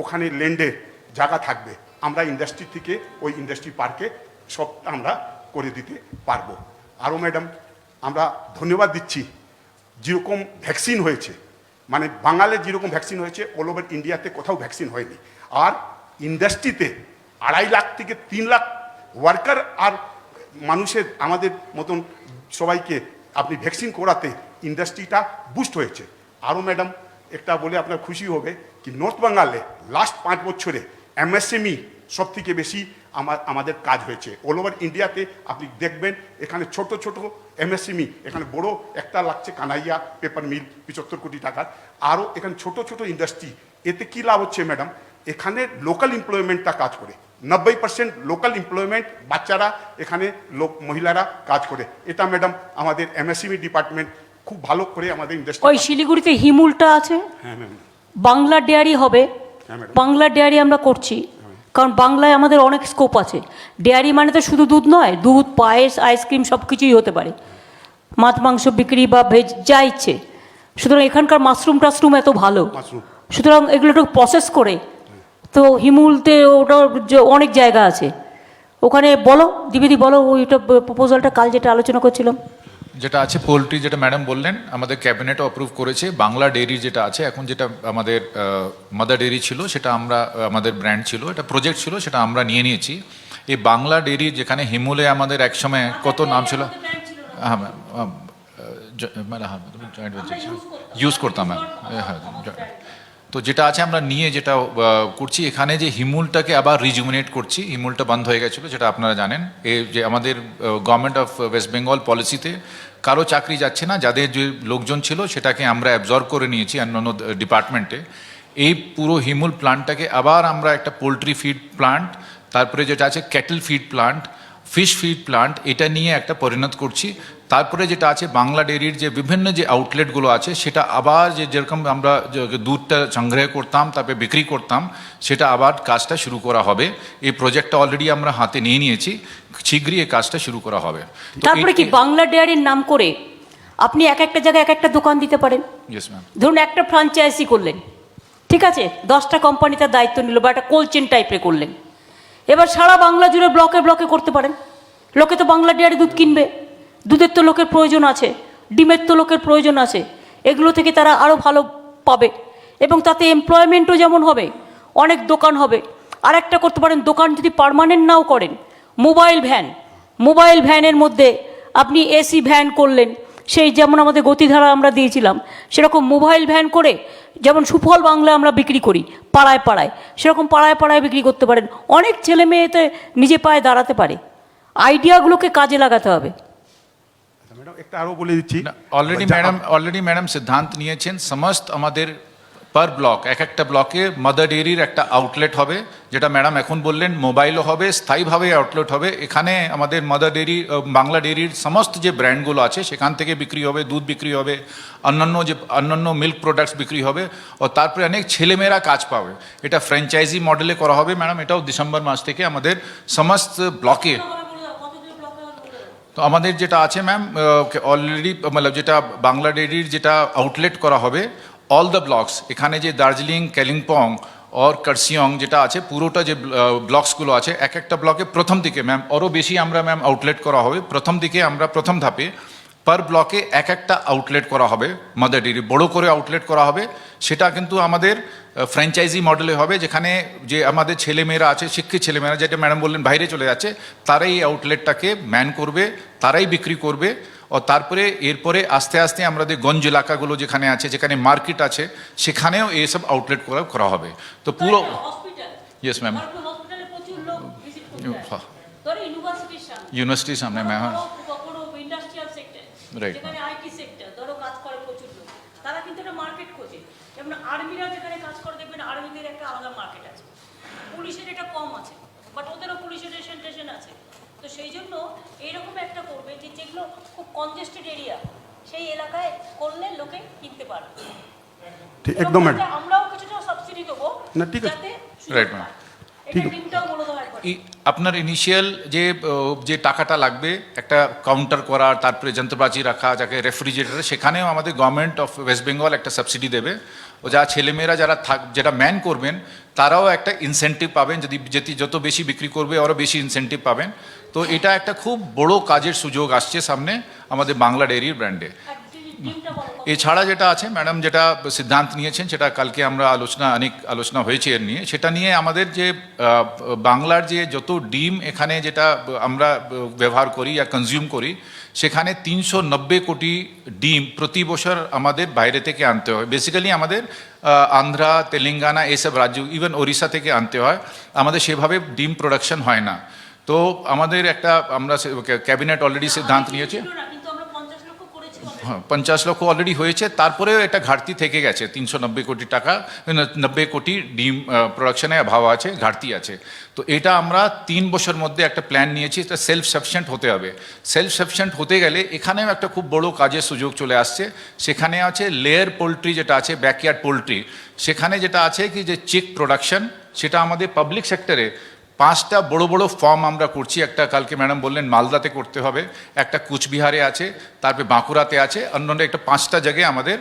ওখানে ল্যান্ডের জায়গা থাকবে আমরা ইন্ডাস্ট্রি থেকে ওই ইন্ডাস্ট্রি পার্কে সব আমরা করে দিতে পারবো। আরও ম্যাডাম আমরা ধন্যবাদ দিচ্ছি, যেরকম ভ্যাকসিন হয়েছে, মানে বাঙালির যেরকম ভ্যাকসিন হয়েছে অল ওভার ইন্ডিয়াতে কোথাও ভ্যাকসিন হয়নি। আর ইন্ডাস্ট্রিতে 2.5 লাখ থেকে 3 লাখ ওয়ার্কার আর মানুষের আমাদের মতন সবাইকে আপনি ভ্যাকসিন করাতে ইন্ডাস্ট্রিটা বুস্ট হয়েছে। আরও ম্যাডাম একটা বলে আপনার খুশি হবে কি, নর্থ বেঙ্গলে লাস্ট 5 বছরে এমএসএমই সব থেকে বেশি আমাদের কাজ হয়েছে। অল ওভার ইন্ডিয়াতে আপনি দেখবেন এখানে ছোট ছোট এমএসএমই, এখানে বড় একটা লাগছে কানাইয়া পেপার মিল 75 কোটি টাকার, আরও এখানে ছোট ছোট ইন্ডাস্ট্রি। এতে কী লাভ হচ্ছে ম্যাডাম, এখানে লোকাল এমপ্লয়মেন্টটা কাজ করে, 90% লোকাল এমপ্লয়মেন্ট, বাচ্চারা এখানে মহিলারা কাজ করে। এটা ম্যাডাম আমাদের এমএসএমই ডিপার্টমেন্ট খুব ভালো করে আমাদের ইন্ডাস্ট্রি। ওই শিলিগুড়িতে হিমুলটা আছে, হ্যাঁ ম্যাম, বাংলা ডেয়ারি হবে। হ্যাঁ ম্যাডাম, বাংলা ডেয়ারি আমরা করছি, কারণ বাংলায় আমাদের অনেক স্কোপ আছে। ডেয়ারি মানে তো শুধু দুধ নয়, দুধ, পায়েস, আইসক্রিম সব কিছুই হতে পারে, মাছ মাংস বিক্রি বা ভেজ যা ইচ্ছে। সুতরাং এখানকার মাশরুম টাশরুম এত ভালো, মাশরুম। সুতরাং এগুলো একটু প্রসেস করে, তো হিমুলতে ওটা অনেক জায়গা আছে ওখানে। বলো দিবিদি বলো, ওইটা প্রপোজালটা কাল যেটা আলোচনা করছিলাম। যেটা আছে পোলট্রি, যেটা ম্যাডাম বললেন, আমাদের ক্যাবিনেটও অ্যাপ্রুভ করেছে। বাংলা ডেয়ারি যেটা আছে এখন, যেটা আমাদের মাদার ডেয়ারি ছিল, সেটা আমরা আমাদের ব্র্যান্ড ছিল, এটা প্রজেক্ট ছিল, সেটা আমরা নিয়ে নিয়েছি। এই বাংলা ডেয়ারি যেখানে হিমুলে আমাদের একসময় কত নাম ছিল, হ্যাঁ ম্যাম, হ্যাঁ জয়েন্ট ভেঞ্চার ইউজ করতাম ম্যাম। হ্যাঁ, তো যেটা আছে আমরা নিয়ে যেটা করছি এখানে, যে হিমুলটাকে আবার রিজুমিনেট করছি। হিমুলটা বন্ধ হয়ে গেছিলো, যেটা আপনারা জানেন। এই যে আমাদের গভর্নমেন্ট অফ ওয়েস্ট বেঙ্গল পলিসিতে কারো চাকরি যাচ্ছে না, যাদের যে লোকজন ছিল সেটাকে আমরা অ্যাবজর্ব করে নিয়েছি অন্যান্য ডিপার্টমেন্টে। এই পুরো হিমুল প্লান্টটাকে আবার আমরা একটা পোলট্রি ফিড প্লান্ট, তারপরে যেটা আছে cattle feed plant, fish feed plant এটা নিয়ে একটা পরিণত করছি। তারপরে যেটা আছে বাংলা ডেয়ারির যে বিভিন্ন যে আউটলেটগুলো আছে সেটা আবার যেরকম আমরা যে দুধটা সংগ্রহ করতাম তারপরে বিক্রি করতাম, সেটা আবার কাজটা শুরু করা হবে। এই প্রজেক্টটা অলরেডি আমরা হাতে নিয়ে নিয়েছি, শীঘ্রই এই কাজটা শুরু করা হবে। তারপরে কি বাংলা ডেয়ারির নাম করে আপনি এক একটা জায়গায় এক একটা দোকান দিতে পারেন। Yes ma'am. ধরুন একটা ফ্রাঞ্চাইজি করলেন, ঠিক আছে, 10টা কোম্পানি তার দায়িত্ব নিল বা একটা কোল্ড চেন টাইপের করলেন। এবার সারা বাংলা জুড়ে ব্লকে ব্লকে করতে পারেন। লোকে তো বাংলা ডেয়ারি দুধ কিনবে, দুধের তো লোকের প্রয়োজন আছে, ডিমের তো লোকের প্রয়োজন আছে, এগুলো থেকে তারা আরও ভালো পাবে এবং তাতে এমপ্লয়মেন্টও যেমন হবে, অনেক দোকান হবে। আর একটা করতে পারেন, দোকান যদি পার্মানেন্ট নাও করেন, মোবাইল ভ্যানের মধ্যে আপনি এসি ভ্যান করলেন, সেই যেমন আমাদের গতিধারা আমরা দিয়েছিলাম সেরকম মোবাইল ভ্যান করে, যেমন সুফল বাংলা আমরা বিক্রি করি পাড়ায় পাড়ায়, সেরকম পাড়ায় পাড়ায় বিক্রি করতে পারেন। অনেক ছেলে মেয়েতে নিজে পায়ে দাঁড়াতে পারে। আইডিয়াগুলোকে কাজে লাগাতে হবে। ম্যাডাম একটা আরও বলে দিচ্ছি, অলরেডি ম্যাডাম সিদ্ধান্ত নিয়েছেন সমস্ত আমাদের পার ব্লক এক একটা ব্লকে মাদার ডেয়ারির একটা আউটলেট হবে, যেটা ম্যাডাম এখন বললেন মোবাইলও হবে, স্থায়ীভাবে আউটলেট হবে। এখানে আমাদের মাদার ডেয়ারি বাংলা ডেয়ারির সমস্ত যে ব্র্যান্ডগুলো আছে সেখান থেকে বিক্রি হবে, দুধ বিক্রি হবে, অন্যান্য মিল্ক প্রোডাক্টস বিক্রি হবে, ও তারপরে অনেক ছেলেমেয়েরা কাজ পাবে। এটা ফ্র্যাঞ্চাইজি মডেলে করা হবে ম্যাডাম। এটাও ডিসেম্বর মাস থেকে আমাদের সমস্ত ব্লকে। তো আমাদের যেটা আছে ম্যাম অলরেডি মানে যেটা বাংলা ডেয়ারির যেটা আউটলেট করা হবে অল দ্য ব্লকস, এখানে যে দার্জিলিং, কালিম্পং और কার্সিয়ং যেটা আছে পুরোটা যে ব্লকসগুলো আছে এক একটা ব্লকে প্রথম দিকে ম্যাম আরও বেশি আমরা ম্যাম আউটলেট করা হবে। প্রথম দিকে আমরা প্রথম ধাপে পার ব্লকে এক একটা আউটলেট করা হবে, মাদার ডেয়ারি বড় করে আউটলেট করা হবে। সেটা কিন্তু আমাদের ফ্র্যাঞ্চাইজি মডেলে হবে, যেখানে যে আমাদের ছেলেমেয়েরা আছে, শিক্ষিত ছেলেমেয়েরা, যেটা ম্যাডাম বললেন বাইরে চলে যাচ্ছে, তারাই এই আউটলেটটাকে ম্যান করবে, তারাই বিক্রি করবে। ও তারপরে এরপরে আস্তে আস্তে আমাদের গঞ্জ এলাকাগুলো যেখানে আছে, যেখানে মার্কেট আছে, সেখানেও এইসব আউটলেট করা হবে। তো পুরো ইয়েস ম্যাম, ইউনিভার্সিটির সামনে ম্যাম, রাইট। তারা কিন্তু একটা মার্কেট খোঁজে, যেমন আর্মিরা যেখানে কাজ করে দেখবেন আর্মিদের একটা আলাদা মার্কেট আছে, পুলিশের এটা কম আছে, বাট ওদেরও পুলিশের রেশন আছে। তো সেই জন্য এইরকম একটা করবে যে যেগুলো খুব কনজেস্টেড এরিয়া, সেই এলাকায় করলে লোকে কিনতে পারবে। ঠিক একদম ম্যাডাম, আমরাও কিছুটা সাবসিডি দেবো না ঠিক আছে, যাতে রাইট ম্যাম। এটা লিঙ্কটাও বলে দেওয়া হয়। আপনার ইনিশিয়াল যে টাকাটা লাগবে একটা কাউন্টার করার, তারপরে যন্ত্রপাতি রাখা, যাকে রেফ্রিজারেটর, সেখানেও আমাদের গভর্নমেন্ট অফ ওয়েস্ট বেঙ্গল একটা সাবসিডি দেবে। ও যা ছেলেমেয়েরা যারা যেটা ম্যান করবেন তারাও একটা ইনসেন্টিভ পাবেন, যদি যত বেশি বিক্রি করবে আরও বেশি ইনসেন্টিভ পাবেন। তো এটা একটা খুব বড় কাজের সুযোগ আসছে সামনে আমাদের বাংলা ডেয়ারির ব্র্যান্ডে। এছাড়া যেটা আছে ম্যাডাম, যেটা সিদ্ধান্ত নিয়েছেন, সেটা কালকে আমরা অনেক আলোচনা হয়েছে এর নিয়ে, সেটা নিয়ে আমাদের যে বাংলার যে যত ডিম এখানে যেটা আমরা ব্যবহার করি বা কনজিউম করি, সেখানে 390 কোটি ডিম প্রতি বছর আমাদের বাইরে থেকে আনতে হয়। বেসিক্যালি আমাদের আন্ধ্রা, তেলেঙ্গানা এইসব রাজ্য, ইভেন ওড়িশা থেকে আনতে হয়। আমাদের সেভাবে ডিম প্রোডাকশন হয় না। তো আমাদের আমরা ক্যাবিনেট অলরেডি সিদ্ধান্ত নিয়েছে, 50 লক্ষ অলরেডি হয়েছে, তারপরেও এটা ঘাটতি থেকে গেছে। 390 কোটি টাকা, 90 কোটি ডিম প্রোডাকশনে অভাব আছে, ঘাটতি আছে। তো এটা আমরা 3 বছর মধ্যে একটা প্ল্যান নিয়েছি, এটা সেলফ সাফিসিয়েন্ট হতে হবে। সেলফ সাফিসিয়েন্ট হতে গেলে এখানেও একটা খুব বড় কাজের সুযোগ চলে আসছে। সেখানে আছে লেয়ার পোলট্রি, যেটা আছে ব্যাকইয়ার্ড পোলট্রি, সেখানে যেটা আছে কি যে চিক প্রোডাকশন, সেটা আমাদের পাবলিক সেক্টরে 5টা বড় বড় ফার্ম আমরা করছি। একটা কালকে ম্যাডাম বললেন মালদাতে করতে হবে, একটা কুচবিহারে আছে, তারপরে বাঁকুড়াতে আছে, অন্যান্য একটা 5টা জায়গায় আমাদের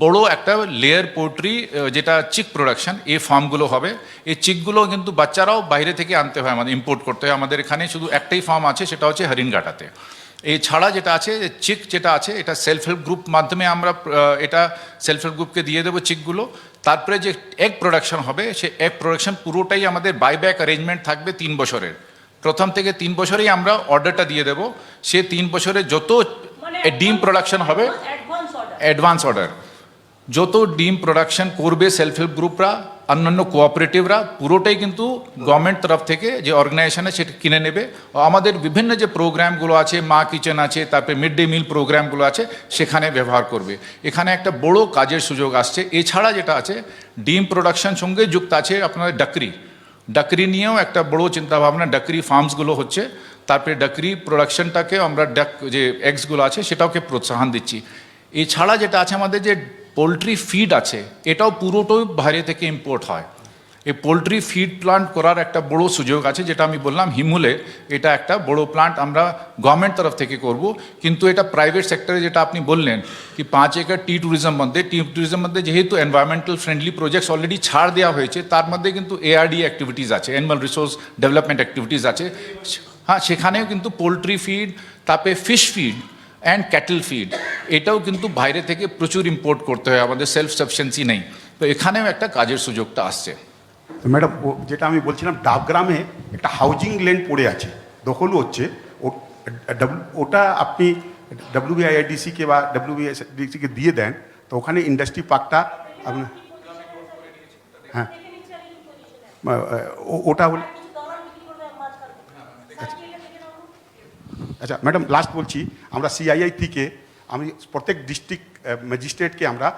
বড় একটা লেয়ার পোলট্রি যেটা চিক প্রোডাকশন, এই ফার্মগুলো হবে। এই চিকগুলো কিন্তু বাচ্চারাও বাইরে থেকে আনতে হয়, আমাদের ইম্পোর্ট করতে হয়। আমাদের এখানে শুধু একটাই ফার্ম আছে, সেটা হচ্ছে হরিণঘাটাতে। এই ছাড়া যেটা আছে চিক, যেটা আছে এটা সেলফ হেল্প গ্রুপ মাধ্যমে আমরা এটা সেলফ হেল্প গ্রুপকে দিয়ে দেবো চিকগুলো। তারপরে যে এগ প্রোডাকশন হবে, সে এগ প্রোডাকশন পুরোটাই আমাদের বাইব্যাক অ্যারেঞ্জমেন্ট থাকবে 3 বছরের। প্রথম থেকে 3 বছরেই আমরা অর্ডারটা দিয়ে দেবো। সে 3 বছরে যত ডিম প্রোডাকশন হবে, অ্যাডভান্স অর্ডার, যত ডিম প্রোডাকশন করবে সেলফ হেল্প গ্রুপরা, অন্যান্য কোঅপারেটিভরা, পুরোটাই কিন্তু গভর্নমেন্ট তরফ থেকে যে অর্গানাইজেশনে সেটা কিনে নেবে। আমাদের বিভিন্ন যে প্রোগ্রামগুলো আছে, মা কিচেন আছে, তারপরে মিড ডে মিল প্রোগ্রামগুলো আছে, সেখানে ব্যবহার করবে। এখানে একটা বড় কাজের সুযোগ আসছে। এছাড়া যেটা আছে ডিম প্রোডাকশন সঙ্গে যুক্ত আছে আপনাদের ডাকরি। ডাকরি নিয়েও একটা বড় চিন্তাভাবনা, ডাকরি ফার্মসগুলো হচ্ছে, তারপরে ডাকরি প্রোডাকশনটাকে আমরা যে এগসগুলো আছে সেটাকে প্রোৎসাহন দিচ্ছি। এছাড়া যেটা আছে আমাদের যে পোলট্রি ফিড আছে, এটাও পুরোটাই বাইরে থেকে ইম্পোর্ট হয়। এই পোলট্রি ফিড প্লান্ট করার একটা বড় সুযোগ আছে, যেটা আমি বললাম হিমুলে, এটা একটা বড় প্লান্ট আমরা গভর্নমেন্ট তরফ থেকে করব। কিন্তু এটা প্রাইভেট সেক্টরে, যেটা আপনি বললেন কি 5 একর টি ট্যুরিজম মধ্যে যেহেতু এনভায়রনমেন্টাল ফ্রেন্ডলি প্রজেক্টস অলরেডি ছাড় দেওয়া হয়েছে, তার মধ্যে কিন্তু এআরডি অ্যাক্টিভিটিস আছে, অ্যানিমাল রিসোর্স ডেভেলপমেন্ট অ্যাক্টিভিটিস আছে। হ্যাঁ, সেখানেও কিন্তু পোলট্রি ফিড, তারপরে fish feed and cattle feed, এটাও কিন্তু বাইরে থেকে প্রচুর ইম্পোর্ট করতে হয়, আমাদের সেলফ সাফিসিয়েন্সি নেই। তো এখানেও একটা কাজের সুযোগটা আসছে। তো ম্যাডাম, যেটা আমি বলছিলাম, ডাবগ্রামে একটা হাউজিং ল্যান্ড পড়ে আছে, দখল হচ্ছে, ওটা আপনি WBIDC-কে বা WBIDC-কে দিয়ে দেন, তো ওখানে ইন্ডাস্ট্রি পার্কটা আপনার, হ্যাঁ, ওটা হল। আচ্ছা ম্যাডাম, লাস্ট বলছি, আমরা CII থেকে আমি প্রত্যেক ডিস্ট্রিক্ট ম্যাজিস্ট্রেটকে আমরা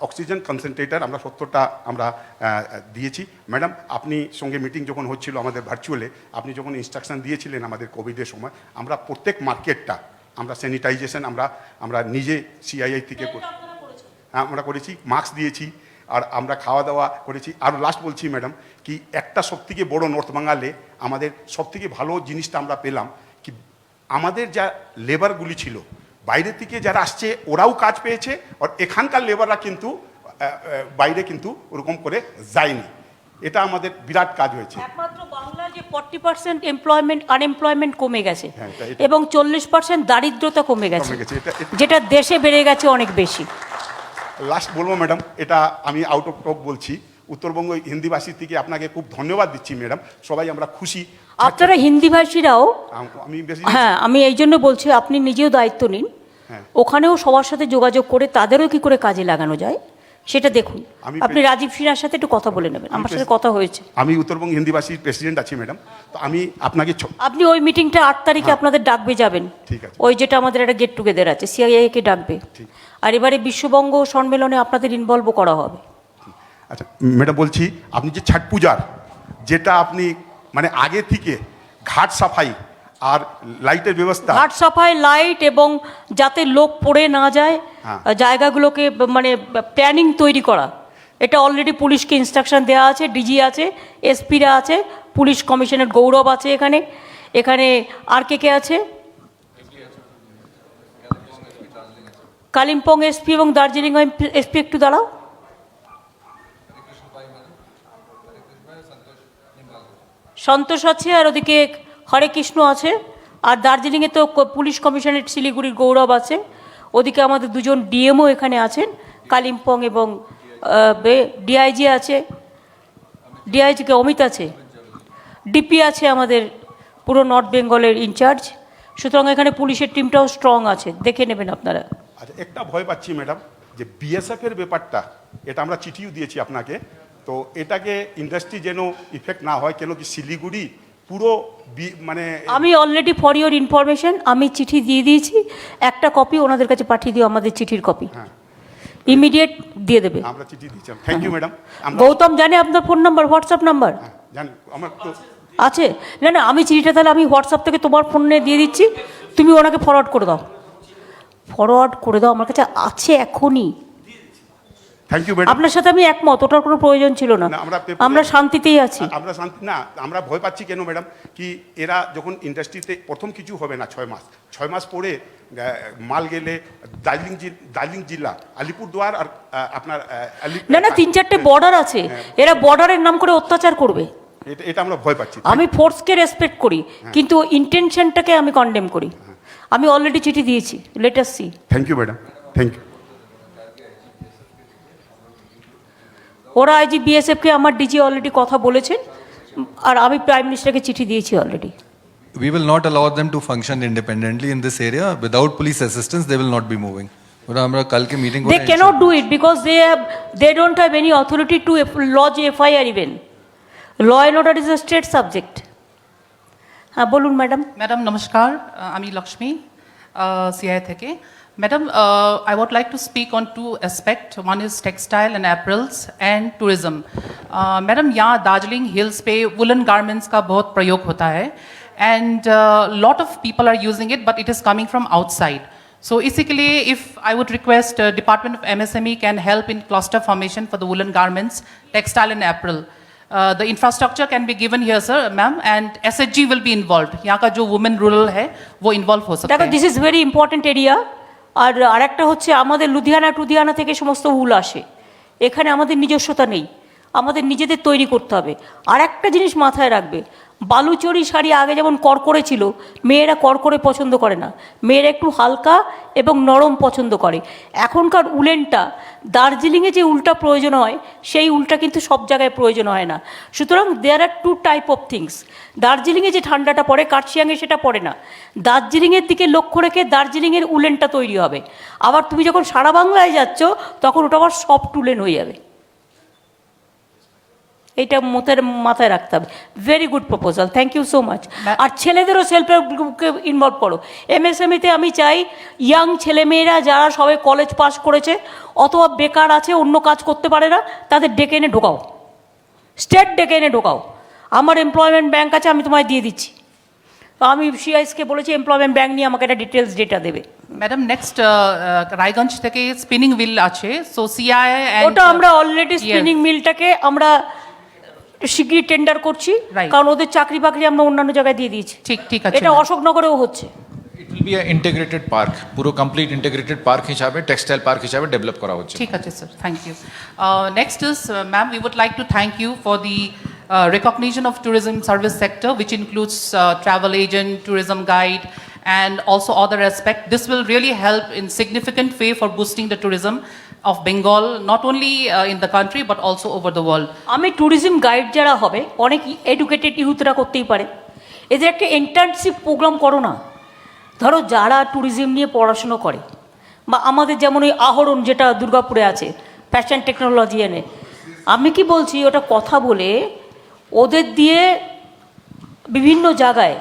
অক্সিজেন কনসেন্ট্রেটার আমরা 70টা আমরা দিয়েছি। ম্যাডাম, আপনি সঙ্গে মিটিং যখন হচ্ছিল আমাদের ভার্চুয়ালে, আপনি যখন ইনস্ট্রাকশন দিয়েছিলেন আমাদের কোভিডের সময়, আমরা প্রত্যেক মার্কেটটা আমরা স্যানিটাইজেশন আমরা নিজে CII থেকে আমরা করেছি, মাস্ক দিয়েছি, আর আমরা খাওয়া দাওয়া করেছি। আর লাস্ট বলছি ম্যাডাম, কি একটা সবথেকে বড় নর্থ বাঙ্গালে আমাদের সবথেকে ভালো জিনিসটা আমরা পেলাম কি, আমাদের যা লেবারগুলি ছিল বাইরে থেকে যারা আসছে ওরাও কাজ পেয়েছে, আর এখানকার লেবাররা কিন্তু বাইরে কিন্তু ওরকম করে যায়নি। এটা আমাদের বিরাট কাজ হয়েছে। একমাত্র বাংলা যে 40% আনএমপ্লয়মেন্ট কমে গেছে, হ্যাঁ, এবং 40% দারিদ্রতা কমে গেছে, যেটা দেশে বেড়ে গেছে অনেক বেশি। লাস্ট বলবো ম্যাডাম, এটা আমি আউট অফ টপ বলছি, উত্তরবঙ্গ হিন্দিভাষী থেকে আপনাকে খুব ধন্যবাদ দিচ্ছি ম্যাডাম, সবাই আমরা খুশি। আপনারা হিন্দিভাষীরাও, আমি বেশি, হ্যাঁ, আমি এই জন্য বলছি আপনি নিজেও দায়িত্ব নিন, হ্যাঁ, ওখানেও সবার সাথে যোগাযোগ করে তাদেরও কি করে কাজে লাগানো যায় সেটা দেখুন। আপনি রাজীব সিনহার সাথে একটু কথা বলে নেবেন, আমার সাথে কথা হয়েছে। আমি উত্তরবঙ্গ হিন্দিভাষীর প্রেসিডেন্ট আছি ম্যাডাম, তো আমি আপনাকে আপনি ওই মিটিংটা 8 তারিখে আপনাদের ডাকবে, যাবেন। ঠিক আছে। ওই যেটা আমাদের একটা গেট টুগেদার আছে, CII কে ডাকবে। ঠিক। আর এবারে বিশ্ববঙ্গ সম্মেলনে আপনাদের ইনভলভও করা হবে। আচ্ছা ম্যাডাম, বলছি আপনি যে ছট পূজার যেটা আপনি মানে আগে থেকে ঘাট সাফাই আর লাইটের ব্যবস্থা, ঘাট সাফাই, লাইট, এবং যাতে লোক পড়ে না যায়, হ্যাঁ, জায়গাগুলোকে মানে প্ল্যানিং তৈরি করা, এটা অলরেডি পুলিশকে ইনস্ট্রাকশন দেওয়া আছে, ডিজি আছে, এসপিরা আছে, পুলিশ কমিশনার গৌরব আছে, এখানে আর কে আছে, কালিম্পং SP এবং দার্জিলিং SP, একটু দাঁড়াও। সন্তোষ আছে, আর ওদিকে হরে কৃষ্ণ আছে, আর দার্জিলিংয়ে তো পুলিশ কমিশনারেট শিলিগুড়ির গৌরব আছে, ওদিকে আমাদের 2জন DMO এখানে আছেন, কালিম্পং এবং DIG আছে, DIG-কে অমিত আছে, DP আছে আমাদের পুরো নর্থ বেঙ্গলের ইনচার্জ। সুতরাং এখানে পুলিশের টিমটাও স্ট্রং আছে, দেখে নেবেন আপনারা। আচ্ছা, একটা ভয় পাচ্ছি ম্যাডাম, যে BSF-এর ব্যাপারটা, এটা আমরা চিঠিও দিয়েছি আপনাকে, তো এটাকে ইন্ডাস্ট্রি যেন ইফেক্ট না হয়, কেন কি শিলিগুড়ি পুরো মানে, আমি অলরেডি ফর ইওর ইনফরমেশন আমি চিঠি দিয়ে দিয়েছি, একটা কপি ওনাদের কাছে পাঠিয়ে দিও, আমাদের চিঠির কপি হ্যাঁ, ইমিডিয়েট দিয়ে দেবে। আমরা চিঠি দিয়েছিলাম। Thank you madam. গৌতম জানে আপনার ফোন নাম্বার, হোয়াটসঅ্যাপ নাম্বার জানি আমার তো আছে? না না, আমি চিঠিটা তাহলে আমি হোয়াটসঅ্যাপ থেকে তোমার ফোনে দিয়ে দিচ্ছি, তুমি ওনাকে ফরওয়ার্ড করে দাও, আমার কাছে আছে এখনই। Thank you madam. আপনার সাথে আমি একমত, ওটার কোনো প্রয়োজন ছিল না, আমরা শান্তিতেই আছি। আমরা শান্তি না, আমরা ভয় পাচ্ছি কেন ম্যাডাম, কি এরা যখন ইন্ডাস্ট্রিতে প্রথম কিছু হবে না, 6 মাস পরে মাল গেলে দার্জিলিং জেলা, আলিপুরদুয়ার আর আপনার না না, 3-4টে বর্ডার আছে, এরা বর্ডারের নাম করে অত্যাচার করবে। এটা আমরা ভয় পাচ্ছি। আমি ফোর্সকে রেসপেক্ট করি, কিন্তু ইন্টেনশনটাকে আমি কন্ডেম করি। আমি অলরেডি চিঠি দিয়েছি, let us see. Thank you madam, thank you. ওরা IG BSF-কে আমার DG অলরেডি কথা বলেছেন, আর আমি প্রাইম মিনিস্টারকে চিঠি দিয়েছি already. We will not allow them to function independently in this area. Without police assistance, they will not be moving. ওরা আমরা কালকে meeting They cannot do it because they don't have any authority to lodge FIR even. Law and order is a state subject. হ্যাঁ বলুন madam. Madam নমস্কার, আমি Lakshmi CI থেকে। Madam, I would like to speak on two aspects. One is textile and apparels and tourism. Madam, यहाँ Darjeeling hills पे woolen garments का बहुत प्रयोग होता है and lot of people are using it, but it is coming from outside. So इसी के लिए if I would request Department of MSME can help in cluster formation for the woolen garments, textile and apparel. The infrastructure can be given here, sir, ma'am, and SHG will be involved. यहाँ का जो women rural है वो involve हो सकता দেখো है। This is very important area. আর আরেকটা হচ্ছে আমাদের লুধিয়ানা টুধিয়ানা থেকে সমস্ত উল আসে, এখানে আমাদের নিজস্বতা নেই, আমাদের নিজেদের তৈরি করতে হবে। আর একটা জিনিস মাথায় রাখবে, বালুচরি শাড়ি আগে যেমন করকরে ছিল, মেয়েরা করকরে পছন্দ করে না, মেয়েরা একটু হালকা এবং নরম পছন্দ করে। এখনকার উলেনটা দার্জিলিংয়ে যে উলটা প্রয়োজন হয় সেই উলটা কিন্তু সব জায়গায় প্রয়োজন হয় না। সুতরাং দেয়ার আর টু টাইপ অফ থিংস। দার্জিলিংয়ে যে ঠান্ডাটা পড়ে কার্শিয়াংয়ে সেটা পড়ে না। দার্জিলিংয়ের দিকে লক্ষ্য রেখে দার্জিলিংয়ের উলেনটা তৈরি হবে। আবার তুমি যখন সারা বাংলায় যাচ্ছ তখন ওটা আবার সফট উলেন হয়ে যাবে। এইটা মাথায় রাখতে হবে। Very good proposal, thank you so much. আর ছেলেদেরও সেলফ হেল্প গ্রুপকে ইনভলভ করো। এমএসএমইতে আমি চাই ইয়াং ছেলেমেয়েরা যারা সবে কলেজ পাস করেছে অথবা বেকার আছে, অন্য কাজ করতে পারে না, তাদের ডেকে এনে ঢোকাও, স্টেট ডেকে এনে ঢোকাও। আমার এমপ্লয়মেন্ট ব্যাংক আছে, আমি তোমায় দিয়ে দিচ্ছি। আমি সিআইএসকে বলেছি এমপ্লয়মেন্ট ব্যাংক নিয়ে আমাকে একটা ডিটেলস ডেটা দেবে। ম্যাডাম নেক্সট রায়গঞ্জ থেকে স্পিনিং হুইল আছে, সো সিআই ওটা আমরা অলরেডি স্পিনিং মিলটাকে আমরা শিগগিরই টেন্ডার করছি, Right. কারণ ওদের চাকরি বাকরি আমরা অন্যান্য জায়গায় দিয়ে দিয়েছি। ঠিক আছে এটা ma'am. অশোকনগরেও হচ্ছে। It will be integrated park, পুরো কমপ্লিট ইন্টিগ্রেটেড পার্ক হিসাবে টেক্সটাইল পার্ক হিসাবে ডেভেলপ করা হচ্ছে। ঠিক আছে sir, thank you. Next is ma'am, we would like to thank you for the recognition of tourism service sector, which includes travel agent, tourism guide, and also other aspect. This will really help in significant way for boosting the tourism of Bengal, not only in the country but also over the world. আমি tourism guide যারা হবে, অনেক educated ইউথরা করতেই পারে, এদের একটা internship programme করো না। ধরো যারা ট্যুরিজম নিয়ে পড়াশুনো করে, বা আমাদের যেমন ওই আহরণ যেটা দুর্গাপুরে আছে, ফ্যাশন টেকনোলজি এনে, আমি কি বলছি ওটা কথা বলে ওদের দিয়ে বিভিন্ন জায়গায়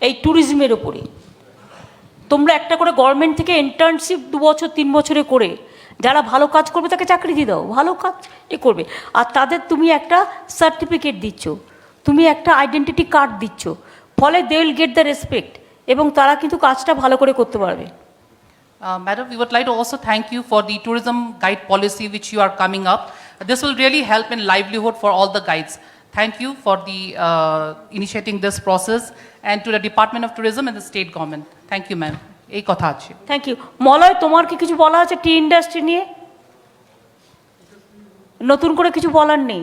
এই ট্যুরিজমের ওপরে তোমরা একটা করে গভর্নমেন্ট থেকে ইন্টার্নশিপ 2 বছর 3 বছরে করে যারা ভালো কাজ করবে তাকে চাকরি দিয়ে দাও, ভালো কাজ করবে। আর তাদের তুমি একটা সার্টিফিকেট দিচ্ছ, তুমি একটা আইডেন্টিটি কার্ড দিচ্ছ, ফলে they will get the respect এবং তারা কিন্তু কাজটা ভালো করে করতে পারবে। Madam, we would like to also thank you for the tourism guide policy which you are coming up. This will really help in livelihood for all the guides. Thank you for the initiating this process, and to the Department of Tourism and the state government. Thank you, ma'am. এই কথা আছে। Thank you. Malay, তোমার কি কিছু বলা আছে টি industry নিয়ে? নতুন করে কিছু বলার নেই?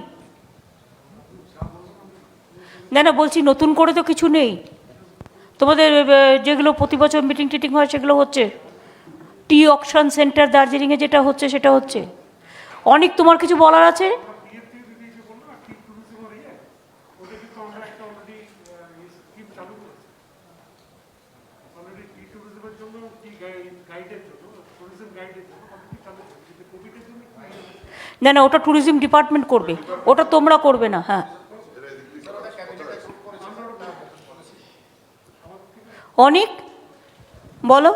না বলছি নতুন করে তো কিছু নেই। তোমাদের যেগুলো প্রতি বছর মিটিং টিটিং হয় সেগুলো হচ্ছে। টি অকশন সেন্টার দার্জিলিংয়ে যেটা হচ্ছে সেটা হচ্ছে। অনেক তোমার কিছু বলার আছে? না ওটা ট্যুরিজম ডিপার্টমেন্ট করবে, ওটা তোমরা করবে না। হ্যাঁ অনেক বলো।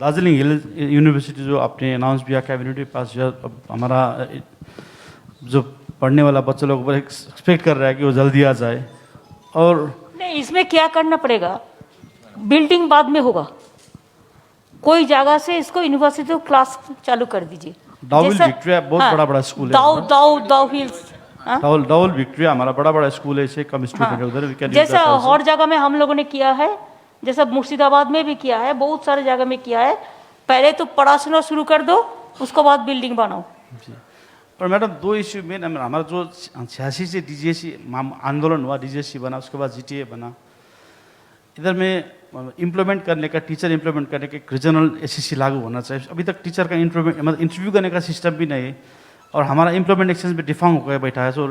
दार्जिलिंग हिल यूनिवर्सिटी जो आपने अनाउंस किया कैबिनेट के पास, जो अब हमारा जो पढ़ने वाला बच्चा लोग एक्सपेक्ट कर रहा है कि वो जल्दी आ जाए। और नहीं, इसमें क्या करना पड़ेगा, बिल्डिंग बाद में होगा, कोई जगह से इसको यूनिवर्सिटी क्लास चालू कर दीजिए। डाउल विक्टोरिया बहुत बड़ा स्कूल है। दाउ हिल्स, डाउल विक्टोरिया हमारा बड़ा स्कूल है, इसे कम स्टूडेंट है उधर। जैसा हर जगह में हम लोगों ने किया है, जैसा मुर्शिदाबाद में भी किया है, बहुत सारे जगह में किया है। पहले तो पढ़ाशुना शुरू कर दो, उसके बाद बिल्डिंग बनाओ। पर मैडम 2 इश्यू मेन हमारा जो 86 से डीजीएससी आंदोलन हुआ, डीजीएससी बना, उसके बाद जीटीए बना, इधर में इम्प्लीमेंट करने का, टीचर इम्प्लीमेंट करने का एक रीजनल एससीसी लागू होना चाहिए। अभी तक टीचर का मतलब इंटरव्यू करने का सिस्टम भी नहीं है, और हमारा इम्प्लीमेंटेशन में डिफॉर्म होकर बैठा है। सो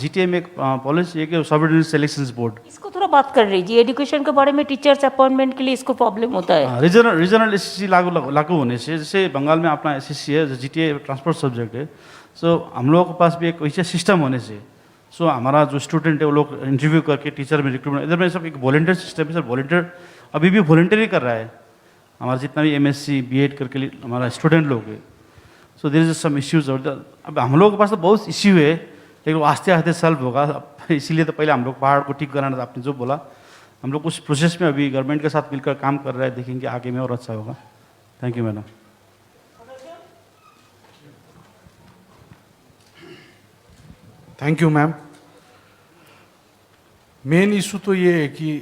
जीटीए में एक पॉलिसी है कि सॉवर्डिनेट सिलेक्शंस बोर्ड, इसको थोड़ा बात कर लीजिए। एजुकेशन के बारे में टीचर्स अपॉइंटमेंट के लिए इसको प्रॉब्लम होता है। रीजनल एससीसी लागू होने से, जैसे बंगाल में अपना एससीसी है, जीटीए ट्रांसपोर्ट सब्जेक्ट है, सो हम लोगों के पास भी एक वैसा सिस्टम होने से सो हमारा जो स्टूडेंट है वो लोग इंटरव्यू करके टीचर में रिक्रूटमेंट, इधर में सब एक वॉलेंटियर सिस्टम है सर। वॉलेंटियर अभी भी वॉलेंटियर ही कर रहा है हमारा जितना भी MSc B.Ed करके लिए हमारा स्टूडेंट लोग है। So there is some issues. अब हम लोगों के पास तो बहुत इश्यू है, लेकिन वो आस्ते आस्ते सॉल्व होगा। इसीलिए तो पहले हम लोग पहाड़ को ठीक कराना था, आपने जो बोला। हम लोग उस प्रोसेस में अभी गवर्नमेंट के साथ मिलकर काम कर रहे हैं, देखेंगे आगे में और अच्छा होगा। Thank you madam. Thank you ma'am. Main issue तो ये है कि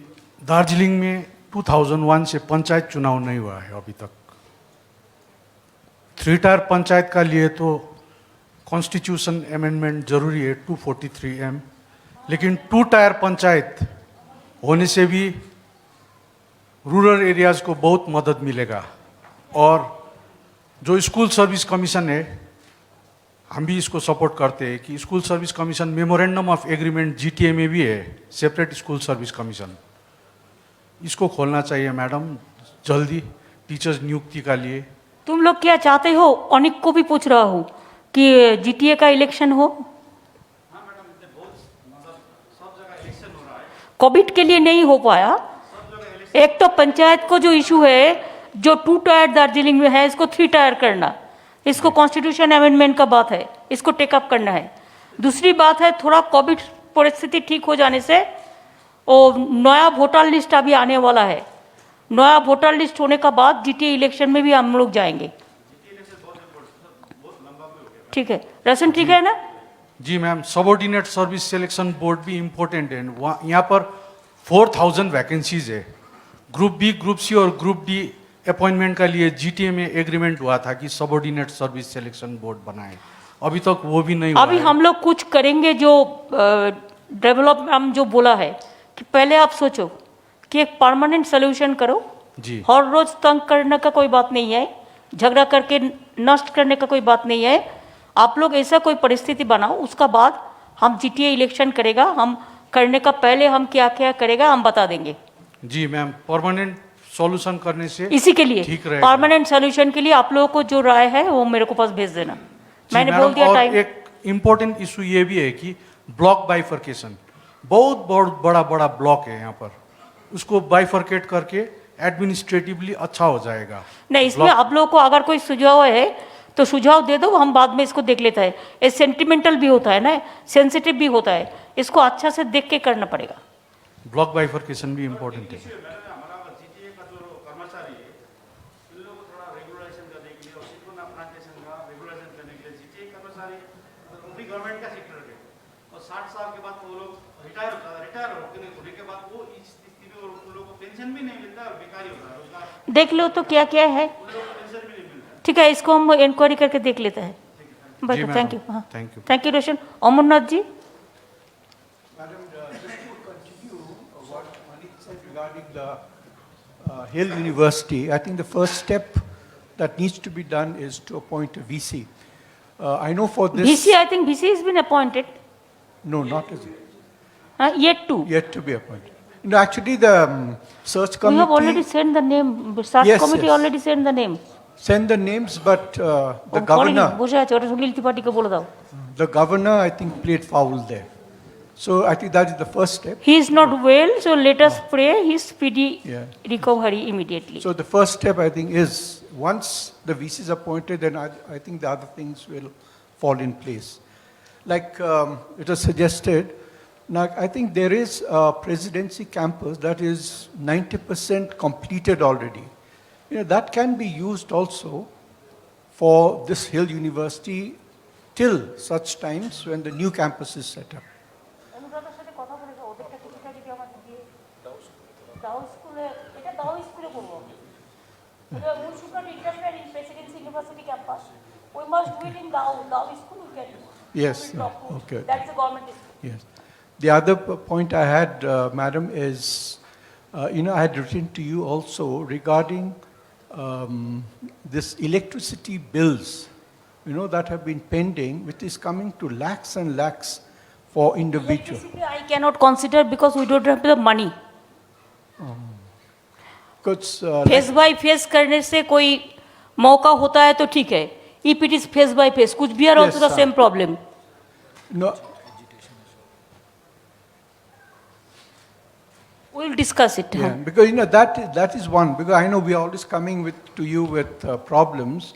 दार्जिलिंग में 2001 से पंचायत चुनाव नहीं हुआ है अभी तक। 3 टायर पंचायत का लिए तो कॉन्स्टिट्यूशन अमेंडमेंट जरूरी है 243M, लेकिन 2 टायर पंचायत होने से भी रूरल एरियाज को बहुत मदद मिलेगा। और जो स्कूल सर्विस कमीशन है, हम भी इसको सपोर्ट करते हैं कि school service commission memorandum of agreement GTA में भी है, सेपरेट स्कूल सर्विस कमीशन। इसको खोलना चाहिए मैडम जल्दी, टीचर्स नियुक्ति का लिए। तुम लोग क्या चाहते हो? अनिक को भी पूछ रहा हूँ कि GTA का इलेक्शन हो। कोविड के लिए नहीं हो पाया। एक तो पंचायत को जो इशू है, जो 2 टायर दार्जिलिंग में है, इसको 3 टायर करना, इसको कॉन्स्टिट्यूशन अमेंडमेंट का बात है, इसको टेकअप करना है। दूसरी बात है, थोड़ा कोविड परिस्थिति ठीक हो जाने से वो नया वोटर लिस्ट अभी आने वाला है। नया वोटर लिस्ट होने का बाद GTA इलेक्शन में भी हम लोग जाएंगे। ठीक है रसन, ठीक है ना? जी ma'am, subordinate service selection board भी इम्पोर्टेंट है। यहाँ पर 4000 वैकेंसीज है। ग्रुप बी, ग्रुप सी और ग्रुप डी अपॉइंटमेंट का लिए GTA में एग्रीमेंट हुआ था कि सबऑर्डिनेट सर्विस सिलेक्शन बोर्ड बनाए, अभी तक वो भी नहीं हुआ अभी है। हम लोग कुछ करेंगे। जो डेवलपमेंट हम जो बोला है कि पहले आप सोचो कि एक परमानेंट सोल्यूशन करो जी। हर रोज तंग करने का कोई बात नहीं है, झगड़ा करके नष्ट करने का कोई बात नहीं है। आप लोग ऐसा कोई परिस्थिति बनाओ, उसका बाद हम GTA इलेक्शन करेगा, हम करने का पहले हम क्या क्या करेगा हम बता देंगे। जी मैम, परमानेंट सॉल्यूशन करने से इसी के लिए ठीक रहेगा। परमानेंट सोल्यूशन के लिए आप लोगों को जो राय है वो मेरे को पास भेज देना। जी मैंने मैडम, बोल दिया और टाइम। एक इम्पोर्टेंट इशू ये भी है कि ब्लॉक बाइफर्केशन, बहुत बड़ा बड़ा ब्लॉक है यहाँ पर, उसको बाइफर्केट करके एडमिनिस्ट्रेटिवली अच्छा हो जाएगा। नहीं, इसमें आप लोगों को अगर कोई सुझाव है तो सुझाव दे दो, हम बाद में इसको देख लेते हैं। ये सेंटिमेंटल भी होता है ना, सेंसिटिव भी होता है, इसको अच्छा से देख के करना पड़ेगा। ब्लॉक बाइफर्केशन भी इम्पोर्टेंट है। गवर्नमेंट का सेक्टर है और 60 साल के बाद वो लोग रिटायर होने के बाद वो इस स्थिति में उन लोगों को पेंशन भी नहीं मिलता और बेकारी होता है, रोजगार देख लो तो क्या क्या है। ठीक है, इसको हम इंक्वायरी करके देख लेते हैं। बस थैंक यू। हाँ thank you. Thank you Roshan. Amarnath ji, Madam, just to continue what Manik said regarding the Hill University, I think the first step that needs to be done is to appoint a VC. I know for this... VC, I think VC has been appointed. No, not as Yet to. yet to be appointed. No, actually the search We committee... have already sent the name. Search Yes, committee yes. already sent the name. Send the names, but the Calling him. governor... বসে আছে, ওটা সুনীল ত্রিপাঠীকে বলে দাও। The governor, I think, played foul there. So I think that is the first step. He is not well, so let us pray his speedy Yeah. recovery immediately. So the first step, I think, is once the VC is appointed, then I think the other things will fall in place. Like it was suggested, now I think there is a presidency campus that is 90% completed already. You know, that can be used also for this Hill University till such times when the new campus is set up. অনুরাধার সাথে কথা বলেছে, ওদেরটা কিছুটা যদি আমার দিয়ে দাও স্কুলে, এটা দাও স্কুলে করবো আমি। এটা we should not interfere in Presidency University campus. We must do it in Dao school. We can do. Yes, We will talk to. okay. That's the government school. Yes. The other point I had, Madam, is, I had written to you also regarding this electricity bills, that have been pending, which is coming to lakhs and lakhs for individuals. Electricity I cannot consider because we don't have the money. Because, face by face करने से कोई मौका होता है तो ठीक है, if it is phase by phase. Kuch Bihar Yes, also the sir. same problem. No, We'll discuss it. yeah, because that is one, because I know we are always coming to you with problems,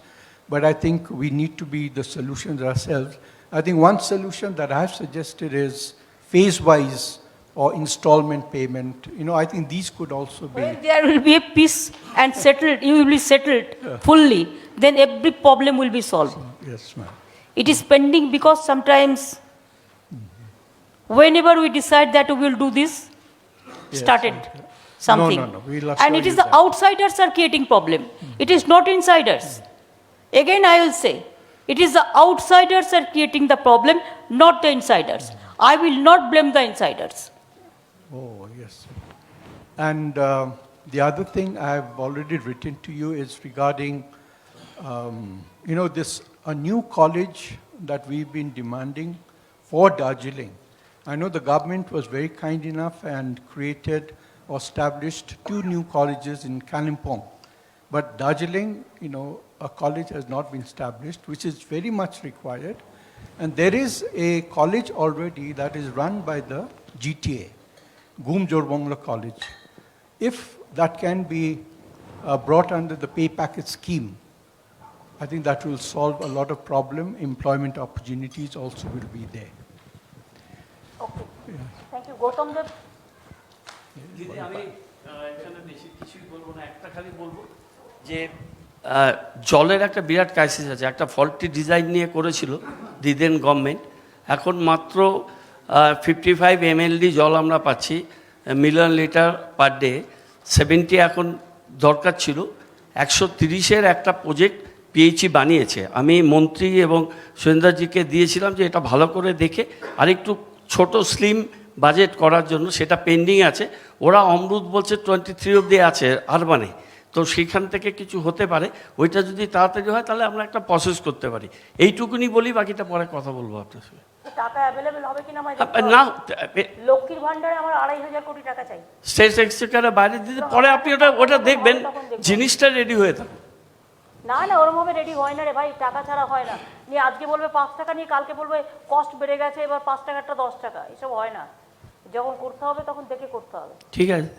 but I think we need to be the solutions ourselves. I think one solution that I have suggested is phase-wise or installment payment. I think these could also be. When there will be a peace and settled, you will be settled fully, then every problem will be solved. Yes, ma'am. It is pending because sometimes, whenever we decide that we will do this, started something. No, we'll And assure it is you the that. outsiders are creating problem. It is not insiders. Again, I will say, it is the outsiders are creating the problem, not the insiders. I will not blame the insiders. Oh, yes. And the other thing I've already written to you is regarding, a new college that we've been demanding for Darjeeling. I know the government was very kind enough and created or established 2 new colleges in Kalimpong. But Darjeeling, a college has not been established, which is very much required. And there is a college already that is run by the GTA, Goom Jorbongla College. If that can be brought under the pay packet scheme, I think that will solve a lot of problem. Employment opportunities also will be there. Okay. Thank you. Gautam Dev. দিদি আমি এখানে বেশি কিছুই বলবো না, একটা খালি বলবো যে জলের একটা বিরাট ক্রাইসিস আছে। একটা ফল্টি ডিজাইন নিয়ে করেছিল দিদেন গভর্নমেন্ট, এখন মাত্র 55 mld জল আমরা পাচ্ছি, মিলিয়ন লিটার পার ডে। 70 এখন দরকার ছিল। 130-এর একটা প্রজেক্ট পিএইচই বানিয়েছে। আমি মন্ত্রী এবং সুরেন্দ্রজিকে দিয়েছিলাম যে এটা ভালো করে দেখে আরেকটু ছোট স্লিম বাজেট করার জন্য, সেটা পেন্ডিং আছে। ওরা অমরুত বলছে 23 অবধি আছে আরবানে, তো সেখান থেকে কিছু হতে পারে। ওইটা যদি তাড়াতাড়ি হয় তাহলে আমরা একটা প্রসেস করতে পারি। এইটুকুনি বলি, বাকিটা পরে কথা বলবো আপনার সঙ্গে। টাকা অ্যাভেলেবল হবে কিনা না, লক্ষ্মীর ভান্ডারে আমার 2,500 কোটি টাকা চাই। স্টেট এক্সচেকারের বাইরে দিতে পরে আপনি ওটা দেখবেন, জিনিসটা রেডি হয়ে থাকবে। না ওরমভাবে রেডি হয় না রে ভাই, টাকা ছাড়া হয় না। নিয়ে আজকে বলবে 5 টাকা, নিয়ে কালকে বলবে কস্ট বেড়ে গেছে, এবার 5 টাকাটা 10 টাকা, এসব হয় না। যখন করতে হবে তখন দেখে করতে হবে। ঠিক আছে।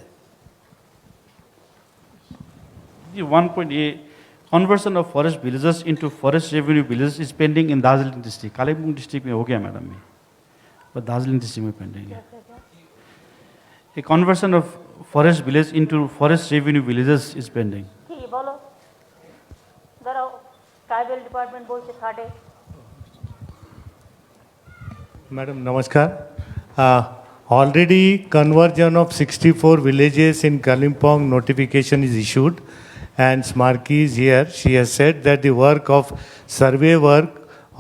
1.A, conversion of forest villages into forest revenue villages is pending in Darjeeling district. Kalimpong district में हो गया मैडम ये, but Darjeeling district में pending है। A conversion of forest village into forest revenue villages is pending. কি বলো, দাঁড়াও, tribal department বলছে থার্ডে। Madam, namaskar. Already conversion of 64 villages in Kalimpong notification is issued, and Smarky is here. She has said that the work of survey work